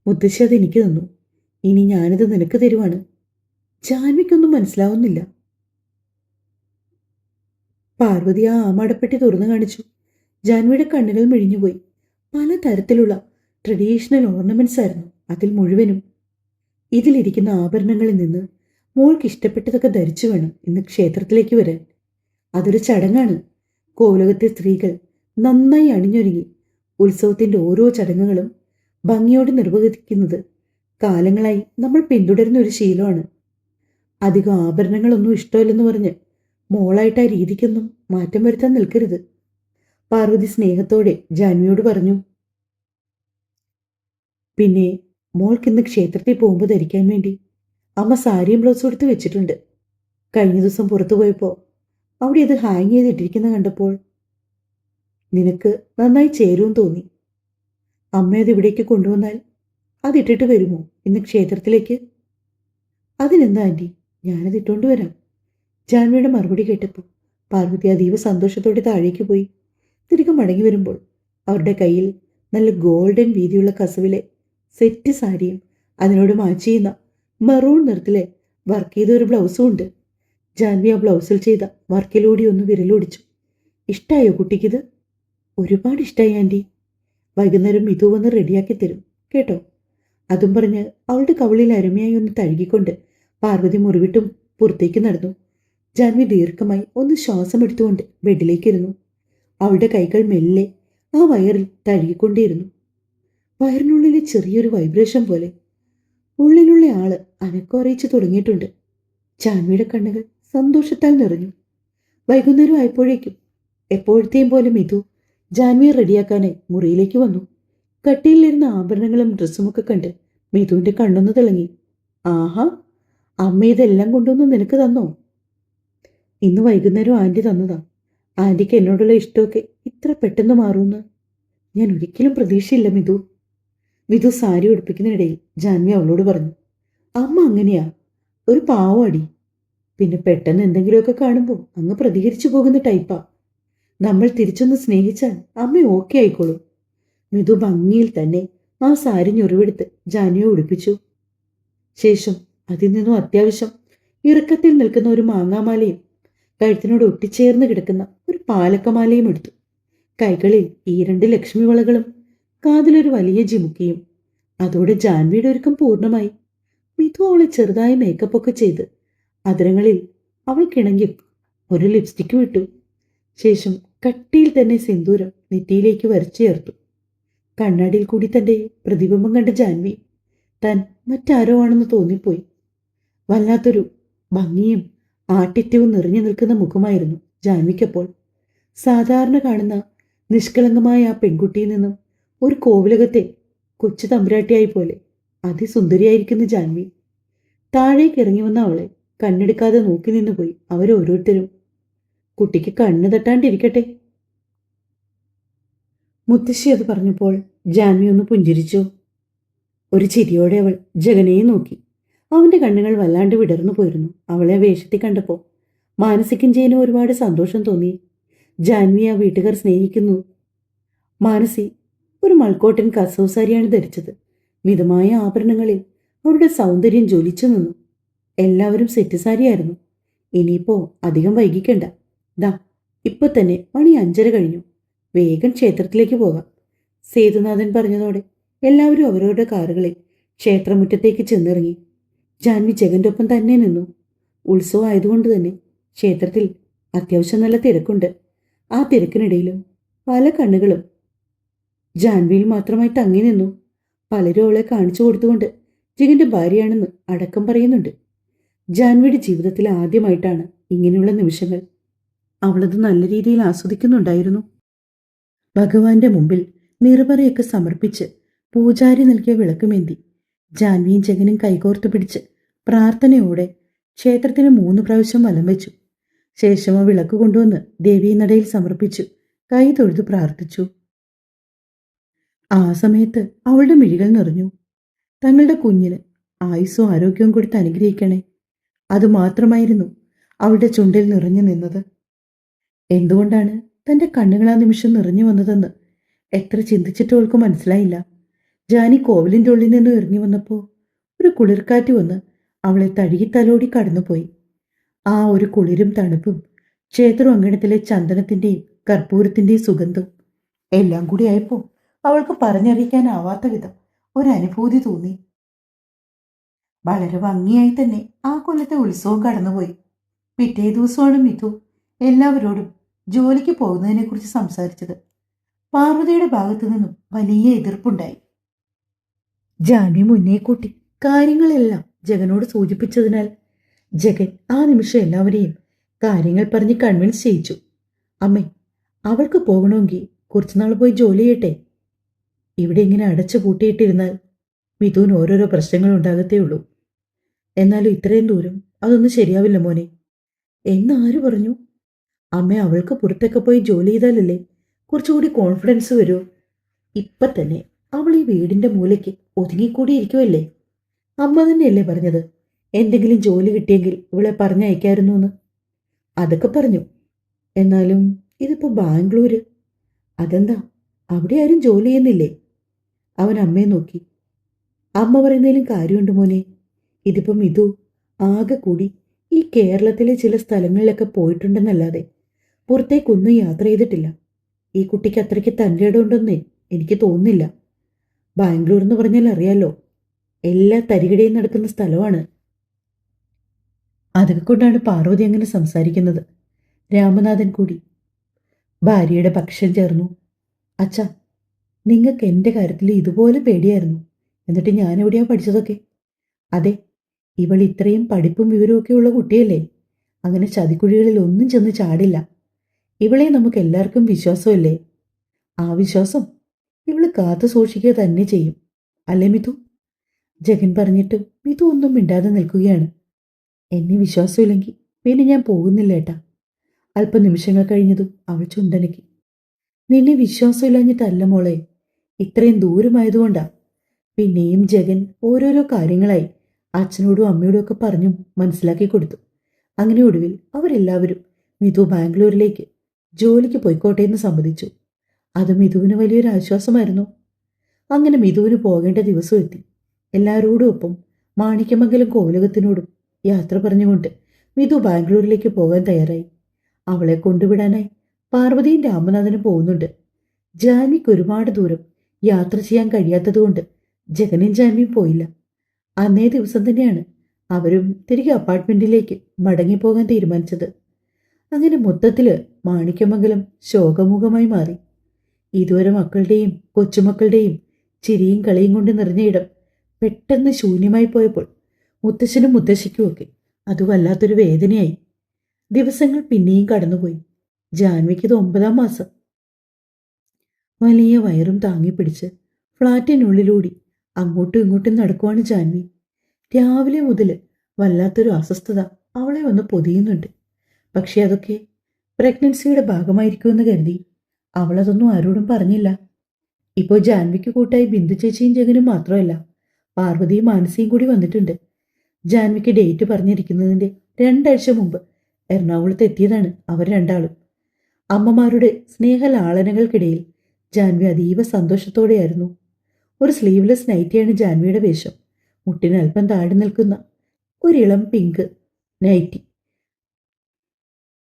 മുത്തശ്ശി അത് എനിക്ക് തന്നു. ഇനി ഞാനിത് നിനക്ക് തരുവാണ്. ജാൻവിക്കൊന്നും മനസ്സിലാവുന്നില്ല. പാർവതി ആ ആമാടപ്പെട്ടി തുറന്നു കാണിച്ചു. ജാൻവിയുടെ കണ്ണുകൾ മിഴിഞ്ഞുപോയി. പലതരത്തിലുള്ള ട്രഡീഷണൽ ഓർണമെന്റ്സ് ആയിരുന്നു അതിൽ മുഴുവനും. ഇതിലിരിക്കുന്ന ആഭരണങ്ങളിൽ നിന്ന് മോൾക്ക് ഇഷ്ടപ്പെട്ടതൊക്കെ ധരിച്ചു വേണം ഇന്ന് ക്ഷേത്രത്തിലേക്ക് വരാൻ. അതൊരു ചടങ്ങാണ്. കോവിലകത്തെ സ്ത്രീകൾ നന്നായി അണിഞ്ഞൊരുങ്ങി ഉത്സവത്തിന്റെ ഓരോ ചടങ്ങുകളും ഭംഗിയോടെ നിർവഹിക്കുന്നത് കാലങ്ങളായി നമ്മൾ പിന്തുടരുന്ന ഒരു ശീലമാണ്. അധികം ആഭരണങ്ങളൊന്നും ഇഷ്ടമല്ലെന്ന് പറഞ്ഞ് മോളായിട്ട് ആ രീതിക്കൊന്നും മാറ്റം വരുത്താൻ നിൽക്കരുത്. പാർവതി സ്നേഹത്തോടെ ജാൻവിയോട് പറഞ്ഞു. പിന്നെ മോൾക്കിന്ന് ക്ഷേത്രത്തിൽ പോകുമ്പോൾ ധരിക്കാൻ വേണ്ടി അമ്മ സാരിയും ബ്ലൗസും എടുത്ത് വെച്ചിട്ടുണ്ട്. കഴിഞ്ഞ ദിവസം പുറത്തു പോയപ്പോൾ അവിടെ അത് ഹാങ് ചെയ്തിട്ടിരിക്കുന്ന കണ്ടപ്പോൾ നിനക്ക് നന്നായി ചേരുമെന്ന് തോന്നി. അമ്മ അത് ഇവിടേക്ക് കൊണ്ടുവന്നാൽ അതിട്ടിട്ട് വരുമോ ഇന്ന് ക്ഷേത്രത്തിലേക്ക്? അതിനെന്താ ആൻറ്റി, ഞാനത് ഇട്ടുകൊണ്ട് വരാം. ജാൻവിയുടെ മറുപടി കേട്ടപ്പോൾ പാർവതി അതീവ സന്തോഷത്തോടെ താഴേക്ക് പോയി. തിരികെ മടങ്ങി വരുമ്പോൾ അവരുടെ കയ്യിൽ നല്ല ഗോൾഡൻ വീതിയുള്ള കസവിലെ സെറ്റ് സാരിയും അതിനോട് മാച്ച് ചെയ്യുന്ന മെറൂൺ നിറത്തിലെ വർക്ക് ചെയ്ത ഒരു ബ്ലൗസും ഉണ്ട്. ജാൻവി ആ ബ്ലൗസിൽ ചെയ്ത വർക്കിലൂടെ ഒന്ന് വിരലോടിച്ചു. ഇഷ്ടായോ കുട്ടിക്കിത്? ഒരുപാട് ഇഷ്ടമായി ആൻറ്റി. വൈകുന്നേരം മിതു വന്ന് റെഡിയാക്കി തരും കേട്ടോ. അതും പറഞ്ഞ് അവളുടെ കവിളിൽ അരുമയായി ഒന്ന് തഴുകിക്കൊണ്ട് പാർവതി മുറിവിട്ടും പുറത്തേക്ക് നടന്നു. ജാൻവി ദീർഘമായി ഒന്ന് ശ്വാസം എടുത്തുകൊണ്ട് ബെഡിലേക്കിരുന്നു. അവളുടെ കൈകൾ മെല്ലെ ആ വയറിൽ തഴുകിക്കൊണ്ടേയിരുന്നു. വയറിനുള്ളിലെ ചെറിയൊരു വൈബ്രേഷൻ പോലെ ഉള്ളിലുള്ള ആള് അനക്കം അറിയിച്ചു തുടങ്ങിയിട്ടുണ്ട്. ജാൻവിയുടെ കണ്ണുകൾ സന്തോഷത്താൽ നിറഞ്ഞു. വൈകുന്നേരം ആയപ്പോഴേക്കും എപ്പോഴത്തെയും പോലെ മിതു ജാൻവിയെ റെഡിയാക്കാനായി മുറിയിലേക്ക് വന്നു. കട്ടിയിലിരുന്ന ആഭരണങ്ങളും ഡ്രസ്സുമൊക്കെ കണ്ട് മിതുവിന്റെ കണ്ണൊന്ന് തിളങ്ങി. ആഹാ, അമ്മ ഇതെല്ലാം കൊണ്ടൊന്നും നിനക്ക് തന്നോ? ഇന്ന് വൈകുന്നേരം ആൻറ്റി തന്നതാ. ആൻറ്റിക്ക് എന്നോടുള്ള ഇഷ്ടമൊക്കെ ഇത്ര പെട്ടെന്ന് മാറുമെന്ന് ഞാൻ ഒരിക്കലും പ്രതീക്ഷയില്ല മിതു. മിതു സാരി ഉടുപ്പിക്കുന്നിടയിൽ ജാൻവി അവളോട് പറഞ്ഞു. അമ്മ അങ്ങനെയാ, ഒരു പാവടി. പിന്നെ പെട്ടെന്ന് എന്തെങ്കിലുമൊക്കെ കാണുമ്പോൾ അങ്ങ് പ്രതികരിച്ചു പോകുന്ന ടൈപ്പാ. നമ്മൾ തിരിച്ചൊന്ന് സ്നേഹിച്ചാൽ അമ്മ ഓക്കെ ആയിക്കോളും. മിതു ഭംഗിയിൽ തന്നെ ആ സാരി ഞൊറിവെടുത്ത് ജാൻവിയെ ഉടുപ്പിച്ചു. ശേഷം അതിൽ നിന്നും അത്യാവശ്യം ഇറുക്കത്തിൽ നിൽക്കുന്ന ഒരു മാങ്ങാമാലയും കഴുത്തിനോട് ഒട്ടിച്ചേർന്ന് കിടക്കുന്ന ഒരു പാലക്കമാലയും എടുത്തു. കൈകളിൽ ഈ 2 ലക്ഷ്മി വളകളും കാതിലൊരു വലിയ ജിമുക്കിയും. അതോടെ ജാൻവിയുടെ ഒരുക്കം പൂർണ്ണമായി. മിതു അവളെ ചെറുതായി മേക്കപ്പൊക്കെ ചെയ്ത് അതിരങ്ങളിൽ അവൾ കിണങ്ങി ഒരു ലിപ്സ്റ്റിക്ക് വിട്ടു. ശേഷം കട്ടിയിൽ തന്നെ സിന്ദൂരം നെറ്റിയിലേക്ക് വരച്ചു ചേർത്തു. കണ്ണാടിയിൽ കൂടി തന്റെ പ്രതിബിംബം കണ്ട ജാൻവി താൻ മറ്റാരോ ആണെന്ന് തോന്നിപ്പോയി. വല്ലാത്തൊരു ഭംഗിയും ആട്ടിത്യവും നിറഞ്ഞു നിൽക്കുന്ന മുഖമായിരുന്നു ജാൻവിക്കപ്പോൾ. സാധാരണ കാണുന്ന നിഷ്കളങ്കമായ ആ പെൺകുട്ടിയിൽ നിന്നും ഒരു കോവിലകത്തെ കൊച്ചു തമ്പുരാട്ടിയായി പോലെ അതിസുന്ദരിയായിരിക്കുന്ന ജാൻവി. താഴേക്ക് ഇറങ്ങി വന്ന അവളെ കണ്ണെടുക്കാതെ നോക്കി നിന്ന് പോയി അവരോരോരുത്തരും. കുട്ടിക്ക് കണ്ണ് തട്ടാണ്ടിരിക്കട്ടെ. മുത്തശ്ശി അത് പറഞ്ഞപ്പോൾ ജാൻവി ഒന്ന് പുഞ്ചിരിച്ചു. ഒരു ചിരിയോടെ അവൾ ജഗനെ നോക്കി. അവന്റെ കണ്ണുകൾ വല്ലാണ്ട് വിടർന്നു പോയിരുന്നു. അവളെ വേഷത്തിൽ കണ്ടപ്പോൾ മാനസിക്കും ജയനും ഒരുപാട് സന്തോഷം തോന്നി. ജാൻവി ആ വീട്ടുകാർ സ്നേഹിക്കുന്നു. മാനസി ഒരു മൾക്കോട്ടൻ കസവ് സാരിയാണ് ധരിച്ചത്. മിതമായ ആഭരണങ്ങളിൽ അവരുടെ സൗന്ദര്യം ജ്വലിച്ചു നിന്നു. എല്ലാവരും സെറ്റ് സാരിയായിരുന്നു. ഇനിയിപ്പോ അധികം വൈകിക്കണ്ട. ദാ ഇപ്പൊ തന്നെ മണി 5:30 കഴിഞ്ഞു. വേഗം ക്ഷേത്രത്തിലേക്ക് പോകാം. സേതുനാഥൻ പറഞ്ഞതോടെ എല്ലാവരും അവരവരുടെ കാറുകളിൽ ക്ഷേത്രമുറ്റത്തേക്ക് ചെന്നിറങ്ങി. ജാൻവി ജഗന്റെ ഒപ്പം തന്നെ നിന്നു. ഉത്സവം ആയതുകൊണ്ട് തന്നെ ക്ഷേത്രത്തിൽ അത്യാവശ്യം നല്ല തിരക്കുണ്ട്. ആ തിരക്കിനിടയിലും പല കണ്ണുകളും ജാൻവിയിൽ മാത്രമായി തങ്ങി നിന്നു. പലരും അവളെ കാണിച്ചു കൊടുത്തുകൊണ്ട് ജഗന്റെ ഭാര്യയാണെന്ന് അടക്കം പറയുന്നുണ്ട്. ജാൻവിയുടെ ജീവിതത്തിൽ ആദ്യമായിട്ടാണ് ഇങ്ങനെയുള്ള നിമിഷങ്ങൾ. അവളത് നല്ല രീതിയിൽ ആസ്വദിക്കുന്നുണ്ടായിരുന്നു. ഭഗവാന്റെ മുമ്പിൽ നിറപറയൊക്കെ സമർപ്പിച്ച് പൂജാരി നൽകിയ വിളക്കുമേന്തി ജാൻവിയും ജഗനും കൈകോർത്ത് പിടിച്ച് പ്രാർത്ഥനയോടെ ക്ഷേത്രത്തിന് 3 പ്രാവശ്യം വലം വെച്ചു. ശേഷം ആ വിളക്ക് കൊണ്ടുവന്ന് ദേവീനടയിൽ സമർപ്പിച്ചു കൈ തൊഴുതു പ്രാർത്ഥിച്ചു. ആ സമയത്ത് അവളുടെ മിഴികൾ നിറഞ്ഞു. തങ്ങളുടെ കുഞ്ഞിന് ആയുസ്സും ആരോഗ്യവും കൊടുത്ത് അനുഗ്രഹിക്കണേ. അതുമാത്രമായിരുന്നു അവളുടെ ചുണ്ടിൽ നിറഞ്ഞു നിന്നത്. എന്തുകൊണ്ടാണ് തന്റെ കണ്ണുകൾ ആ നിമിഷം നിറഞ്ഞു വന്നതെന്ന് എത്ര ചിന്തിച്ചിട്ട് അവൾക്ക് മനസ്സിലായില്ല. ജാനി കോവിലിന്റെ ഉള്ളിൽ നിന്ന് ഇറങ്ങി വന്നപ്പോൾ ഒരു കുളിർക്കാറ്റ് വന്ന് അവളെ തഴുകി തലോടി കടന്നുപോയി. ആ ഒരു കുളിരും തണുപ്പും ക്ഷേത്ര അങ്കണത്തിലെ ചന്ദനത്തിന്റെയും കർപ്പൂരത്തിന്റെയും സുഗന്ധം എല്ലാം കൂടി ആയപ്പോൾ അവൾക്ക് പറഞ്ഞറിയിക്കാനാവാത്ത വിധം ഒരനുഭൂതി തോന്നി. വളരെ ഭംഗിയായി തന്നെ ആ കൊല്ലത്തെ ഉത്സവം കടന്നുപോയി. പിറ്റേ ദിവസമാണ് മിഥു എല്ലാവരോടും ജോലിക്ക് പോകുന്നതിനെക്കുറിച്ച് സംസാരിച്ചത്. പാർവതിയുടെ ഭാഗത്തു നിന്നും വലിയ എതിർപ്പുണ്ടായി. ജാൻവി മുന്നേ കൂട്ടി കാര്യങ്ങളെല്ലാം ജഗനോട് സൂചിപ്പിച്ചതിനാൽ ജഗൻ ആ നിമിഷം എല്ലാവരെയും കാര്യങ്ങൾ പറഞ്ഞ് കൺവിൻസ് ചെയ്യിച്ചു. അമ്മേ, അവൾക്ക് പോകണമെങ്കിൽ കുറച്ചുനാൾ പോയി ജോലി ചെയ്യട്ടെ. ഇവിടെ ഇങ്ങനെ അടച്ചു പൂട്ടിയിട്ടിരുന്നാൽ മിഥുവിന് ഓരോരോ പ്രശ്നങ്ങൾ ഉണ്ടാകത്തേ ഉള്ളൂ. എന്നാലും ഇത്രയും ദൂരം അതൊന്നും ശരിയാവില്ല മോനെ. എന്നാര് പറഞ്ഞു? അമ്മ, അവൾക്ക് പുറത്തൊക്കെ പോയി ജോലി ചെയ്താലല്ലേ കുറച്ചുകൂടി കോൺഫിഡൻസ് വരൂ. ഇപ്പം തന്നെ അവൾ ഈ വീടിന്റെ മൂലയ്ക്ക് ഒതുങ്ങിക്കൂടിയിരിക്കുമല്ലേ. അമ്മ തന്നെയല്ലേ പറഞ്ഞത് എന്തെങ്കിലും ജോലി കിട്ടിയെങ്കിൽ ഇവളെ പറഞ്ഞയക്കായിരുന്നു എന്ന്. അതൊക്കെ പറഞ്ഞു. എന്നാലും ഇതിപ്പോ ബാംഗ്ലൂര്. അതെന്താ, അവിടെ ആരും ജോലി ചെയ്യുന്നില്ലേ? അവൻ അമ്മയെ നോക്കി. അമ്മ പറയുന്നതിലും കാര്യമുണ്ട് മോനെ. ഇതിപ്പം മിഥു ആകെ കൂടി ഈ കേരളത്തിലെ ചില സ്ഥലങ്ങളിലൊക്കെ പോയിട്ടുണ്ടെന്നല്ലാതെ പുറത്തേക്കൊന്നും യാത്ര ചെയ്തിട്ടില്ല. ഈ കുട്ടിക്ക് അത്രയ്ക്ക് തൻ്റെ ഇടമുണ്ടെന്നേ എനിക്ക് തോന്നുന്നില്ല. ബാംഗ്ലൂർ എന്ന് പറഞ്ഞാൽ അറിയാലോ, എല്ലാ തരികിടയും നടക്കുന്ന സ്ഥലമാണ്. അതൊക്കെ കൊണ്ടാണ് പാർവതി അങ്ങനെ സംസാരിക്കുന്നത്. രാമനാഥൻ കൂടി ഭാര്യയുടെ പക്ഷം ചേർന്നു. അച്ഛാ, നിങ്ങൾക്ക് എൻ്റെ കാര്യത്തിൽ ഇതുപോലെ പേടിയായിരുന്നു. എന്നിട്ട് ഞാൻ എവിടെയാ പഠിച്ചതൊക്കെ? അതെ, ഇവൾ ഇത്രയും പഠിപ്പും വിവരമൊക്കെ ഉള്ള കുട്ടിയല്ലേ. അങ്ങനെ ചതിക്കുഴികളിൽ ഒന്നും ചെന്ന് ചാടില്ല. ഇവളെ നമുക്ക് എല്ലാവർക്കും വിശ്വാസമല്ലേ. ആ വിശ്വാസം ഇവള് കാത്തു സൂക്ഷിക്കുക തന്നെ ചെയ്യും, അല്ലേ മിഥു? ജഗൻ പറഞ്ഞിട്ട് മിഥു ഒന്നും മിണ്ടാതെ നിൽക്കുകയാണ്. എന്നെ വിശ്വാസമില്ലെങ്കിൽ പിന്നെ ഞാൻ പോകുന്നില്ല ഏട്ടാ. അല്പനിമിഷങ്ങൾ കഴിഞ്ഞതും അവൾ ചുണ്ടനക്കി. നിന്നെ വിശ്വാസമില്ലാഞ്ഞിട്ടല്ല മോളെ, ഇത്രയും ദൂരമായതുകൊണ്ടാ. പിന്നെയും ജഗൻ ഓരോരോ കാര്യങ്ങളായി അച്ഛനോടും അമ്മയോടും ഒക്കെ പറഞ്ഞു മനസ്സിലാക്കി കൊടുത്തു. അങ്ങനെ ഒടുവിൽ അവരെല്ലാവരും മിഥു ബാംഗ്ലൂരിലേക്ക് ജോലിക്ക് പോയിക്കോട്ടെ എന്ന് സമ്മതിച്ചു. അത് മിഥുവിന് വലിയൊരു ആശ്വാസമായിരുന്നു. അങ്ങനെ മിഥുവിന് പോകേണ്ട ദിവസം എത്തി. എല്ലാവരോടും ഒപ്പം മാണിക്യമംഗലം കോവിലകത്തിനോടും യാത്ര പറഞ്ഞുകൊണ്ട് മിഥു ബാംഗ്ലൂരിലേക്ക് പോകാൻ തയ്യാറായി. അവളെ കൊണ്ടുവിടാനായി പാർവതിയും രാമനാഥനും പോകുന്നുണ്ട്. ജാൻവിക്ക് ഒരുപാട് ദൂരം യാത്ര ചെയ്യാൻ കഴിയാത്തതുകൊണ്ട് ജഗനും ജാൻവിയും പോയില്ല. അന്നേ ദിവസം തന്നെയാണ് അവരും തിരികെ അപ്പാർട്ട്മെന്റിലേക്ക് മടങ്ങിപ്പോകാൻ തീരുമാനിച്ചത്. അങ്ങനെ മൊത്തത്തില് മാണിക്യമംഗലം ശോകമുഖമായി മാറി. ഇതുവരെ മക്കളുടെയും കൊച്ചുമക്കളുടെയും ചിരിയും കളിയും കൊണ്ട് നിറഞ്ഞ ഇടം പെട്ടെന്ന് ശൂന്യമായി പോയപ്പോൾ മുത്തശ്ശനും മുത്തശ്ശിക്കുമൊക്കെ അത് വല്ലാത്തൊരു വേദനയായി. ദിവസങ്ങൾ പിന്നെയും കടന്നുപോയി. ജാൻവിക്കത് 9ാം മാസം. വലിയ വയറും താങ്ങിപ്പിടിച്ച് ഫ്ളാറ്റിനുള്ളിലൂടി അങ്ങോട്ടും ഇങ്ങോട്ടും നടക്കുവാണ് ജാൻവി. രാവിലെ മുതൽ വല്ലാത്തൊരു അസ്വസ്ഥത അവളെ വന്ന് പൊതിയുന്നുണ്ട്. പക്ഷെ അതൊക്കെ പ്രഗ്നൻസിയുടെ ഭാഗമായിരിക്കുമെന്ന് കരുതി അവളതൊന്നും ആരോടും പറഞ്ഞില്ല. ഇപ്പോൾ ജാൻവിക്ക് കൂട്ടായി ബിന്ദു ചേച്ചിയും ജഗനും മാത്രമല്ല, പാർവതിയും മാനസിയും കൂടി വന്നിട്ടുണ്ട്. ജാൻവിക്ക് ഡേറ്റ് പറഞ്ഞിരിക്കുന്നതിൻ്റെ 2 ആഴ്ച മുമ്പ് എറണാകുളത്ത് എത്തിയതാണ് അവർ രണ്ടാളും. അമ്മമാരുടെ സ്നേഹലാളനകൾക്കിടയിൽ ജാൻവി അതീവ സന്തോഷത്തോടെയായിരുന്നു. ഒരു സ്ലീവ്ലെസ് നൈറ്റിയാണ് ജാൻവിയുടെ വേഷം. മുട്ടിന് അല്പം താഴെ നിൽക്കുന്ന ഒരിളം പിങ്ക് നൈറ്റി.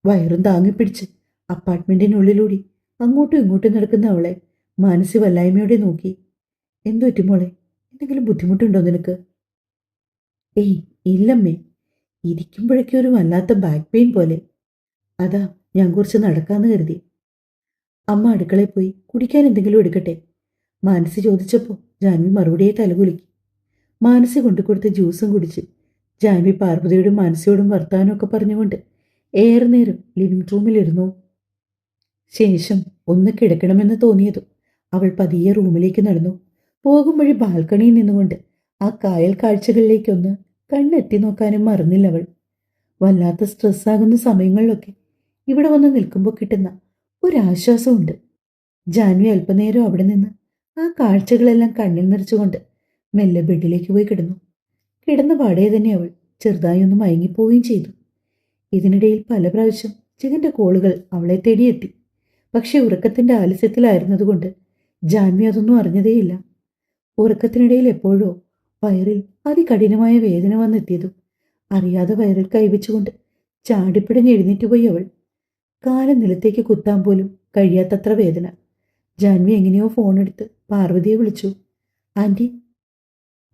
വയറും താങ്ങിപ്പിടിച്ച് അപ്പാർട്ട്മെന്റിനുള്ളിലൂടി അങ്ങോട്ടും ഇങ്ങോട്ടും നടക്കുന്ന അവളെ മാനസി വല്ലായ്മയോടെ നോക്കി. എന്തു പറ്റി മോളെ? എന്തെങ്കിലും ബുദ്ധിമുട്ടുണ്ടോ നിനക്ക്? ഏയ് ഇല്ലമ്മേ, ഇരിക്കുമ്പോഴൊക്കെ ഒരു വല്ലാത്ത ബാക്ക് പെയിൻ പോലെ. അതാ ഞാൻ കുറച്ച് നടക്കാന്ന് കരുതി. അമ്മ അടുക്കളയിൽ പോയി കുടിക്കാൻ എന്തെങ്കിലും എടുക്കട്ടെ? മാനസി ചോദിച്ചപ്പോൾ ജാൻവി മറുപടിയെ തലകുലുക്കി. മാനസി കൊണ്ടുകൊടുത്ത ജ്യൂസും കുടിച്ച് ജാൻവി പാർവതിയോടും മാനസിയോടും വർത്താനമൊക്കെ പറഞ്ഞുകൊണ്ട് ഏറെ നേരം ലിവിംഗ് റൂമിലിരുന്നു. ശേഷം ഒന്ന് കിടക്കണമെന്ന് തോന്നിയതും അവൾ പതിയെ റൂമിലേക്ക് നടന്നു. പോകും വഴി ബാൽക്കണിയിൽ നിന്നുകൊണ്ട് ആ കായൽ കാഴ്ചകളിലേക്കൊന്ന് കണ്ണെത്തി നോക്കാനും മറന്നില്ലവൾ. വല്ലാത്ത സ്ട്രെസ്സാകുന്ന സമയങ്ങളിലൊക്കെ ഇവിടെ വന്ന് നിൽക്കുമ്പോൾ കിട്ടുന്ന ഒരാശ്വാസമുണ്ട്. ജാൻവി അല്പനേരം അവിടെ നിന്ന് ആ കാഴ്ചകളെല്ലാം കണ്ണിൽ നിറച്ചുകൊണ്ട് മെല്ലെ ബെഡിലേക്ക് പോയി കിടന്നു. കിടന്ന പാടെ തന്നെ അവൾ ചെറുതായി ഒന്ന് മയങ്ങിപ്പോവുകയും ചെയ്തു. ഇതിനിടയിൽ പല പ്രാവശ്യം ജഗന്റെ കോളുകൾ അവളെ തേടിയെത്തി. പക്ഷെ ഉറക്കത്തിന്റെ ആലസ്യത്തിലായിരുന്നതുകൊണ്ട് ജാൻവി അതൊന്നും അറിഞ്ഞതേയില്ല. ഉറക്കത്തിനിടയിൽ എപ്പോഴോ വയറിൽ അതികഠിനമായ വേദന വന്നെത്തിയതും അറിയാതെ വയറിൽ കൈവച്ചുകൊണ്ട് ചാടിപ്പിടഞ്ഞ് എഴുന്നേറ്റുപോയി അവൾ. കാലം നിലത്തേക്ക് കുത്താൻ പോലും കഴിയാത്തത്ര വേദന. ജാൻവി എങ്ങനെയോ ഫോണെടുത്ത് പാർവതിയെ വിളിച്ചു. ആൻറ്റി,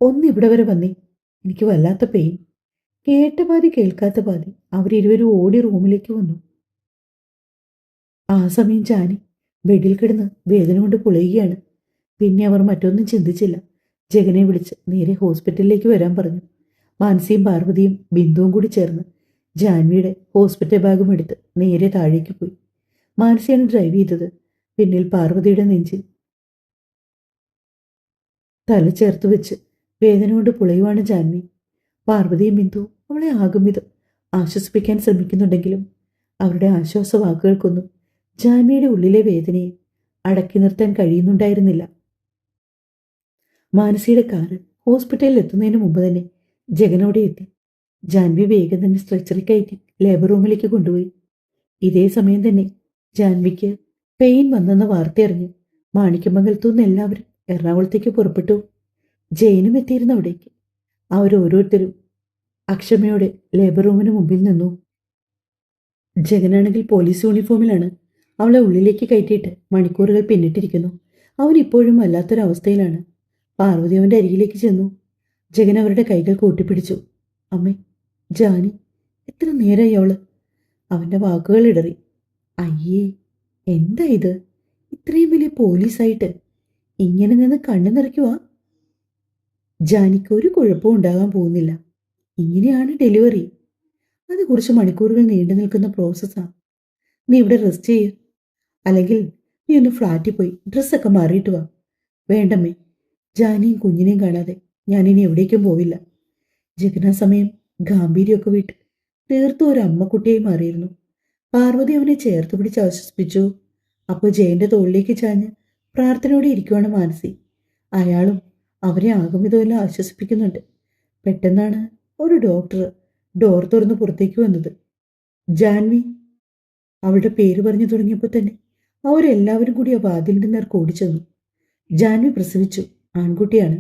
ഒന്നിവിടെ വരെ വന്നേ, എനിക്ക് വല്ലാത്ത പെയിൻ. കേട്ട പാതി കേൾക്കാത്ത പാതി അവരിരുവരും ഓടി റൂമിലേക്ക് വന്നു. ആ സമയം ജാനി ബെഡിൽ കിടന്ന് വേദന കൊണ്ട് പുളയുകയാണ്. പിന്നെ അവർ മറ്റൊന്നും ചിന്തിച്ചില്ല. ജഗനെ വിളിച്ച് നേരെ ഹോസ്പിറ്റലിലേക്ക് വരാൻ പറഞ്ഞു. മാനസിയും പാർവതിയും ബിന്ദുവും കൂടി ചേർന്ന് ജാൻവിയുടെ ഹോസ്പിറ്റൽ ബാഗും എടുത്ത് നേരെ താഴേക്ക് പോയി. മാനസിയാണ് ഡ്രൈവ് ചെയ്തത്. പിന്നിൽ പാർവതിയുടെ നെഞ്ചിൽ തല ചേർത്ത് വെച്ച് വേദന കൊണ്ട് പുളയുവാണ് ജാൻവി. പാർവതിയും ബിന്ദുവും അവളെ ആകും വിധം ആശ്വസിപ്പിക്കാൻ ശ്രമിക്കുന്നുണ്ടെങ്കിലും അവരുടെ ആശ്വാസ വാക്കുകൾക്കൊന്നും ജാൻവിയുടെ ഉള്ളിലെ വേദനയെ അടക്കി നിർത്താൻ കഴിയുന്നുണ്ടായിരുന്നില്ല. മാനസിയുടെ കാറ് ഹോസ്പിറ്റലിൽ എത്തുന്നതിന് മുമ്പ് തന്നെ ജഗനോടെ എത്തി. ജാൻവി വേഗം തന്നെ സ്ട്രെച്ചറിൽ കയറ്റി ലേബർ റൂമിലേക്ക് കൊണ്ടുപോയി. ഇതേ സമയം തന്നെ ജാൻവിക്ക് പെയിൻ വന്നെന്ന വാർത്തയറിഞ്ഞ് മാണിക്യമംഗലത്തുനിന്ന് എല്ലാവരും എറണാകുളത്തേക്ക് പുറപ്പെട്ടു. ജയനും എത്തിയിരുന്നു അവിടേക്ക്. അവരോരോരുത്തരും അക്ഷമയോടെ ലേബർ റൂമിന് മുമ്പിൽ നിന്നു. ജഗനാണെങ്കിൽ പോലീസ് യൂണിഫോമിലാണ്. അവളെ ഉള്ളിലേക്ക് കയറ്റിയിട്ട് മണിക്കൂറുകൾ പിന്നിട്ടിരിക്കുന്നു. അവൻ ഇപ്പോഴും വല്ലാത്തൊരവസ്ഥയിലാണ്. പാർവതി അവൻ്റെ അരികിലേക്ക് ചെന്നു. ജഗൻ അവരുടെ കൈകൾ കൂട്ടിപ്പിടിച്ചു. അമ്മേ, ജാനി, എത്ര നേരമായി അവള്? അവൻ്റെ വാക്കുകൾ ഇടറി. അയ്യേ, എന്താ ഇത്? ഇത്രയും വലിയ പോലീസായിട്ട് ഇങ്ങനെ നിന്ന് കണ്ണു നിറയ്ക്കുവാ? ജാനിക്ക് ഒരു കുഴപ്പവും ഉണ്ടാകാൻ പോകുന്നില്ല. ഇങ്ങനെയാണ് ഡെലിവറി. അത് കുറച്ച് മണിക്കൂറുകൾ നീണ്ടു നിൽക്കുന്ന പ്രോസസ്സാണ്. നീ ഇവിടെ റെസ്റ്റ് ചെയ്യ, അല്ലെങ്കിൽ നീ ഒന്ന് ഫ്ലാറ്റിൽ പോയി ഡ്രസ്സൊക്കെ മാറിയിട്ട് വാ. വേണ്ടമ്മേ, ജാനിയും കുഞ്ഞിനെയും കാണാതെ ഞാനിനി എവിടേക്കും പോവില്ല. ജഗന സമയം ഗാംഭീര്യമൊക്കെ വിട്ട് തീർത്തും ഒരു അമ്മക്കുട്ടിയായി മാറിയിരുന്നു. പാർവതി അവനെ ചേർത്ത് പിടിച്ച് ആശ്വസിപ്പിച്ചു. അപ്പോൾ ജയന്റെ തോളിലേക്ക് ചാഞ്ഞ് പ്രാർത്ഥനയോടെ ഇരിക്കുവാണ് മാനസി. അയാളും അവരെ ആകും വിധമെല്ലാം ആശ്വസിപ്പിക്കുന്നുണ്ട്. പെട്ടെന്നാണ് ഒരു ഡോക്ടർ ഡോർ തുറന്ന് പുറത്തേക്ക് വന്നത്. ജാൻവി അവളുടെ പേര് പറഞ്ഞു തുടങ്ങിയപ്പോൾ തന്നെ അവരെല്ലാവരും കൂടി ആ വാതിലിന്റെ നേർക്ക് ഓടിച്ചെന്നു. ജാൻവി പ്രസവിച്ചു. ആൺകുട്ടിയാണ്.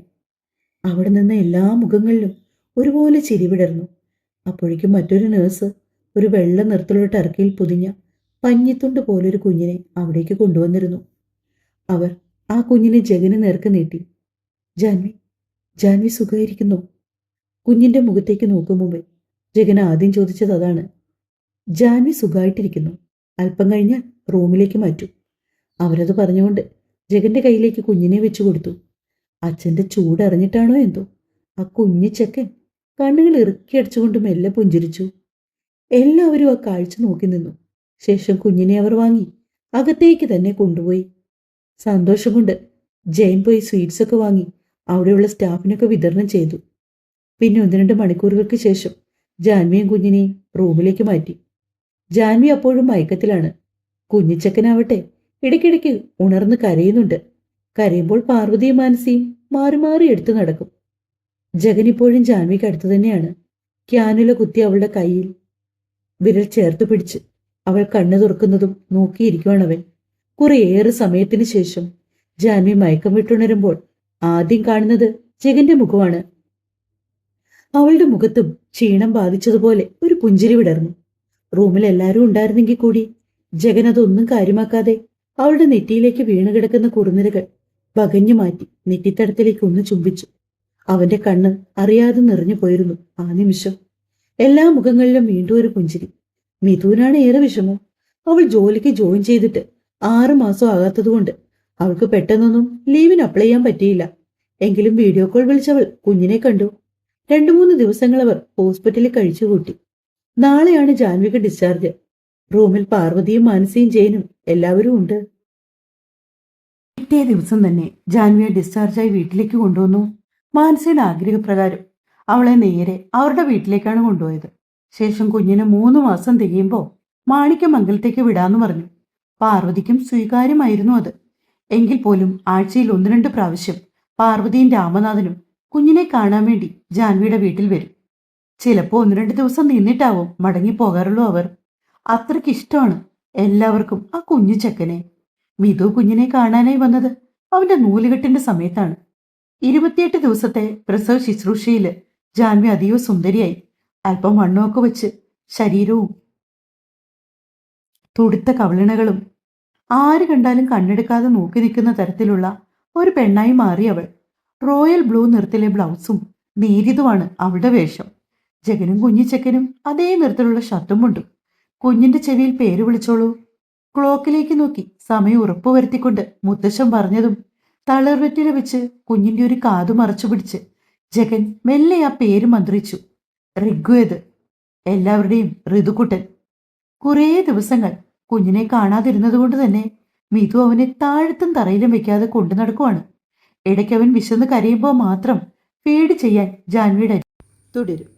അവിടെ നിന്ന് എല്ലാ മുഖങ്ങളിലും ഒരുപോലെ ചിരി വിടർന്നു. അപ്പോഴേക്കും മറ്റൊരു നേഴ്സ് ഒരു വെള്ള നിറത്തിലുള്ള ടർക്കിയിൽ പൊതിഞ്ഞ പഞ്ഞിത്തുണ്ട് പോലൊരു കുഞ്ഞിനെ അവിടേക്ക് കൊണ്ടുവന്നിരുന്നു. അവർ ആ കുഞ്ഞിനെ ജഗന് നേർക്ക് നീട്ടി. ജാൻവി, ജാൻവി സുഖമായിരിക്കുന്നു? കുഞ്ഞിന്റെ മുഖത്തേക്ക് നോക്കും മുമ്പേ ജഗൻ ആദ്യം ചോദിച്ചത് അതാണ്. ജാൻവി സുഖമായിട്ടിരിക്കുന്നു. അല്പം കഴിഞ്ഞാൽ റൂമിലേക്ക് മാറ്റും. അവരത് പറഞ്ഞുകൊണ്ട് ജഗന്റെ കയ്യിലേക്ക് കുഞ്ഞിനെ വെച്ചു കൊടുത്തു. അച്ഛന്റെ ചൂടറിഞ്ഞിട്ടാണോ എന്തോ ആ കുഞ്ഞു ചെക്കൻ കണ്ണുകൾ ഇറുക്കി അടിച്ചുകൊണ്ട് മെല്ലെ പുഞ്ചിരിച്ചു. എല്ലാവരും ആ കാഴ്ച നോക്കി നിന്നു. ശേഷം കുഞ്ഞിനെ അവർ വാങ്ങി അകത്തേക്ക് തന്നെ കൊണ്ടുപോയി. സന്തോഷം കൊണ്ട് ജയൻ പോയി സ്വീറ്റ്സ് ഒക്കെ വാങ്ങി അവിടെയുള്ള സ്റ്റാഫിനൊക്കെ വിതരണം ചെയ്തു. പിന്നെ 1-2 മണിക്കൂറുകൾക്ക് ശേഷം ജാൻവിയും കുഞ്ഞിനെയും റൂമിലേക്ക് മാറ്റി. ജാൻവി അപ്പോഴും മയക്കത്തിലാണ്. കുഞ്ഞിച്ചക്കനാവട്ടെ ഇടയ്ക്കിടയ്ക്ക് ഉണർന്ന് കരയുന്നുണ്ട്. കരയുമ്പോൾ പാർവതിയും മാനസിയും മാറി മാറി എടുത്തു നടക്കും. ജഗൻ ഇപ്പോഴും ജാൻവിക്ക് അടുത്ത് തന്നെയാണ്. ക്യാനുല കുത്തി അവളുടെ കയ്യിൽ വിരൽ ചേർത്ത് പിടിച്ച് അവൾ കണ്ണു തുറക്കുന്നതും നോക്കിയിരിക്കുവാണവൻ. കുറേയേറെ സമയത്തിന് ശേഷം ജാൻവി മയക്കം വിട്ടുണരുമ്പോൾ ആദ്യം കാണുന്നത് ജഗന്റെ മുഖമാണ്. അവളുടെ മുഖത്തും ക്ഷീണം ബാധിച്ചതുപോലെ ഒരു പുഞ്ചിരി വിടർന്നു. റൂമിൽ എല്ലാവരും ഉണ്ടായിരുന്നെങ്കിൽ കൂടി ജഗൻ അതൊന്നും കാര്യമാക്കാതെ അവളുടെ നെറ്റിയിലേക്ക് വീണു കിടക്കുന്ന കുറുനിരകൾ വകഞ്ഞു മാറ്റി നെറ്റിത്തടത്തിലേക്ക് ഒന്ന് ചുംബിച്ചു. അവന്റെ കണ്ണ് അറിയാതെ നിറഞ്ഞു പോയിരുന്നു ആ നിമിഷം. എല്ലാ മുഖങ്ങളിലും വീണ്ടും ഒരു പുഞ്ചിരി. മിഥുനാണ് ഏറെ വിഷമം. അവൾ ജോലിക്ക് ജോയിൻ ചെയ്തിട്ട് 6 മാസം ആകാത്തതുകൊണ്ട് അവൾക്ക് പെട്ടെന്നൊന്നും ലീവിന് അപ്ലൈ ചെയ്യാൻ പറ്റിയില്ല. എങ്കിലും വീഡിയോ കോൾ വിളിച്ചവൾ കുഞ്ഞിനെ കണ്ടു. 2-3 ദിവസങ്ങൾ അവർ ഹോസ്പിറ്റലിൽ കഴിച്ചുകൂട്ടി. നാളെയാണ് ജാൻവിക ഡിസ്ചാർജ്. റൂമിൽ പാർവതിയും മാനസിയും ജയനും എല്ലാവരും ഉണ്ട്. പിറ്റേ ദിവസം തന്നെ ജാൻവിയെ ഡിസ്ചാർജായി വീട്ടിലേക്ക് കൊണ്ടുവന്നു. മാനസിയുടെ ആഗ്രഹപ്രകാരം അവളെ നേരെ അവരുടെ വീട്ടിലേക്കാണ് കൊണ്ടുപോയത്. ശേഷം കുഞ്ഞിന് 3 മാസം തികയുമ്പോൾ മാണിക്യമംഗലത്തേക്ക് വിടാന്ന് പറഞ്ഞു. പാർവതിക്കും സ്വീകാര്യമായിരുന്നു അത്. എങ്കിൽ പോലും ആഴ്ചയിൽ 1-2 പ്രാവശ്യം പാർവതിയും രാമനാഥനും കുഞ്ഞിനെ കാണാൻ വേണ്ടി ജാൻവിയുടെ വീട്ടിൽ വരും. ചിലപ്പോൾ 1-2 ദിവസം നിന്നിട്ടാവും മടങ്ങിപ്പോകാറുള്ളൂ അവർ. അത്രയ്ക്ക് ഇഷ്ടമാണ് എല്ലാവർക്കും ആ കുഞ്ഞു ചെക്കനെ. മിതു കുഞ്ഞിനെ കാണാനായി വന്നത് അവന്റെ നൂലുകെട്ടിന്റെ സമയത്താണ്. 28 ദിവസത്തെ പ്രസവ ശുശ്രൂഷയിൽ ജാൻവി അതീവ സുന്ദരിയായി. അല്പം വണ്ണമൊക്കെ വെച്ച് ശരീരവും തുടുത്ത കവിളിണകളും ആര് കണ്ടാലും കണ്ണെടുക്കാതെ നോക്കി നിൽക്കുന്ന തരത്തിലുള്ള ഒരു പെണ്ണായി മാറി അവൾ. റോയൽ ബ്ലൂ നിറത്തിലെ ബ്ലൗസും നേരിയതുമാണ് അവളുടെ വേഷം. ജഗനും കുഞ്ഞിച്ചക്കനും അതേ നിറത്തിലുള്ള ഷർട്ടും മുണ്ടും. കുഞ്ഞിന്റെ ചെവിയിൽ പേര് വിളിച്ചോളൂ. ക്ലോക്കിലേക്ക് നോക്കി സമയം ഉറപ്പുവരുത്തിക്കൊണ്ട് മുത്തശ്ശൻ പറഞ്ഞതും തളർവെറ്റില വെച്ച് കുഞ്ഞിന്റെ ഒരു കാതു മറച്ചു പിടിച്ച് ജഗൻ മെല്ലെ ആ പേര് മന്ത്രിച്ചു. ഋഗ്വേദ്. എല്ലാവരുടെയും ഋതുക്കുട്ടൻ. കുറേ ദിവസങ്ങൾ കുഞ്ഞിനെ കാണാതിരുന്നത് കൊണ്ട് തന്നെ മിതു അവനെ താഴത്തും തറയിലും വെക്കാതെ കൊണ്ടു നടക്കുവാണ്. ഇടയ്ക്ക് അവൻ വിശന്ന് കരയുമ്പോൾ മാത്രം ഫീഡ് ചെയ്യാൻ ജാൻവിയുടെ തുടരും.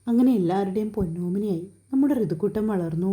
അങ്ങനെ എല്ലാവരുടെയും പൊന്നോമനയായി നമ്മുടെ ഋതുക്കുട്ടൻ വളർന്നു.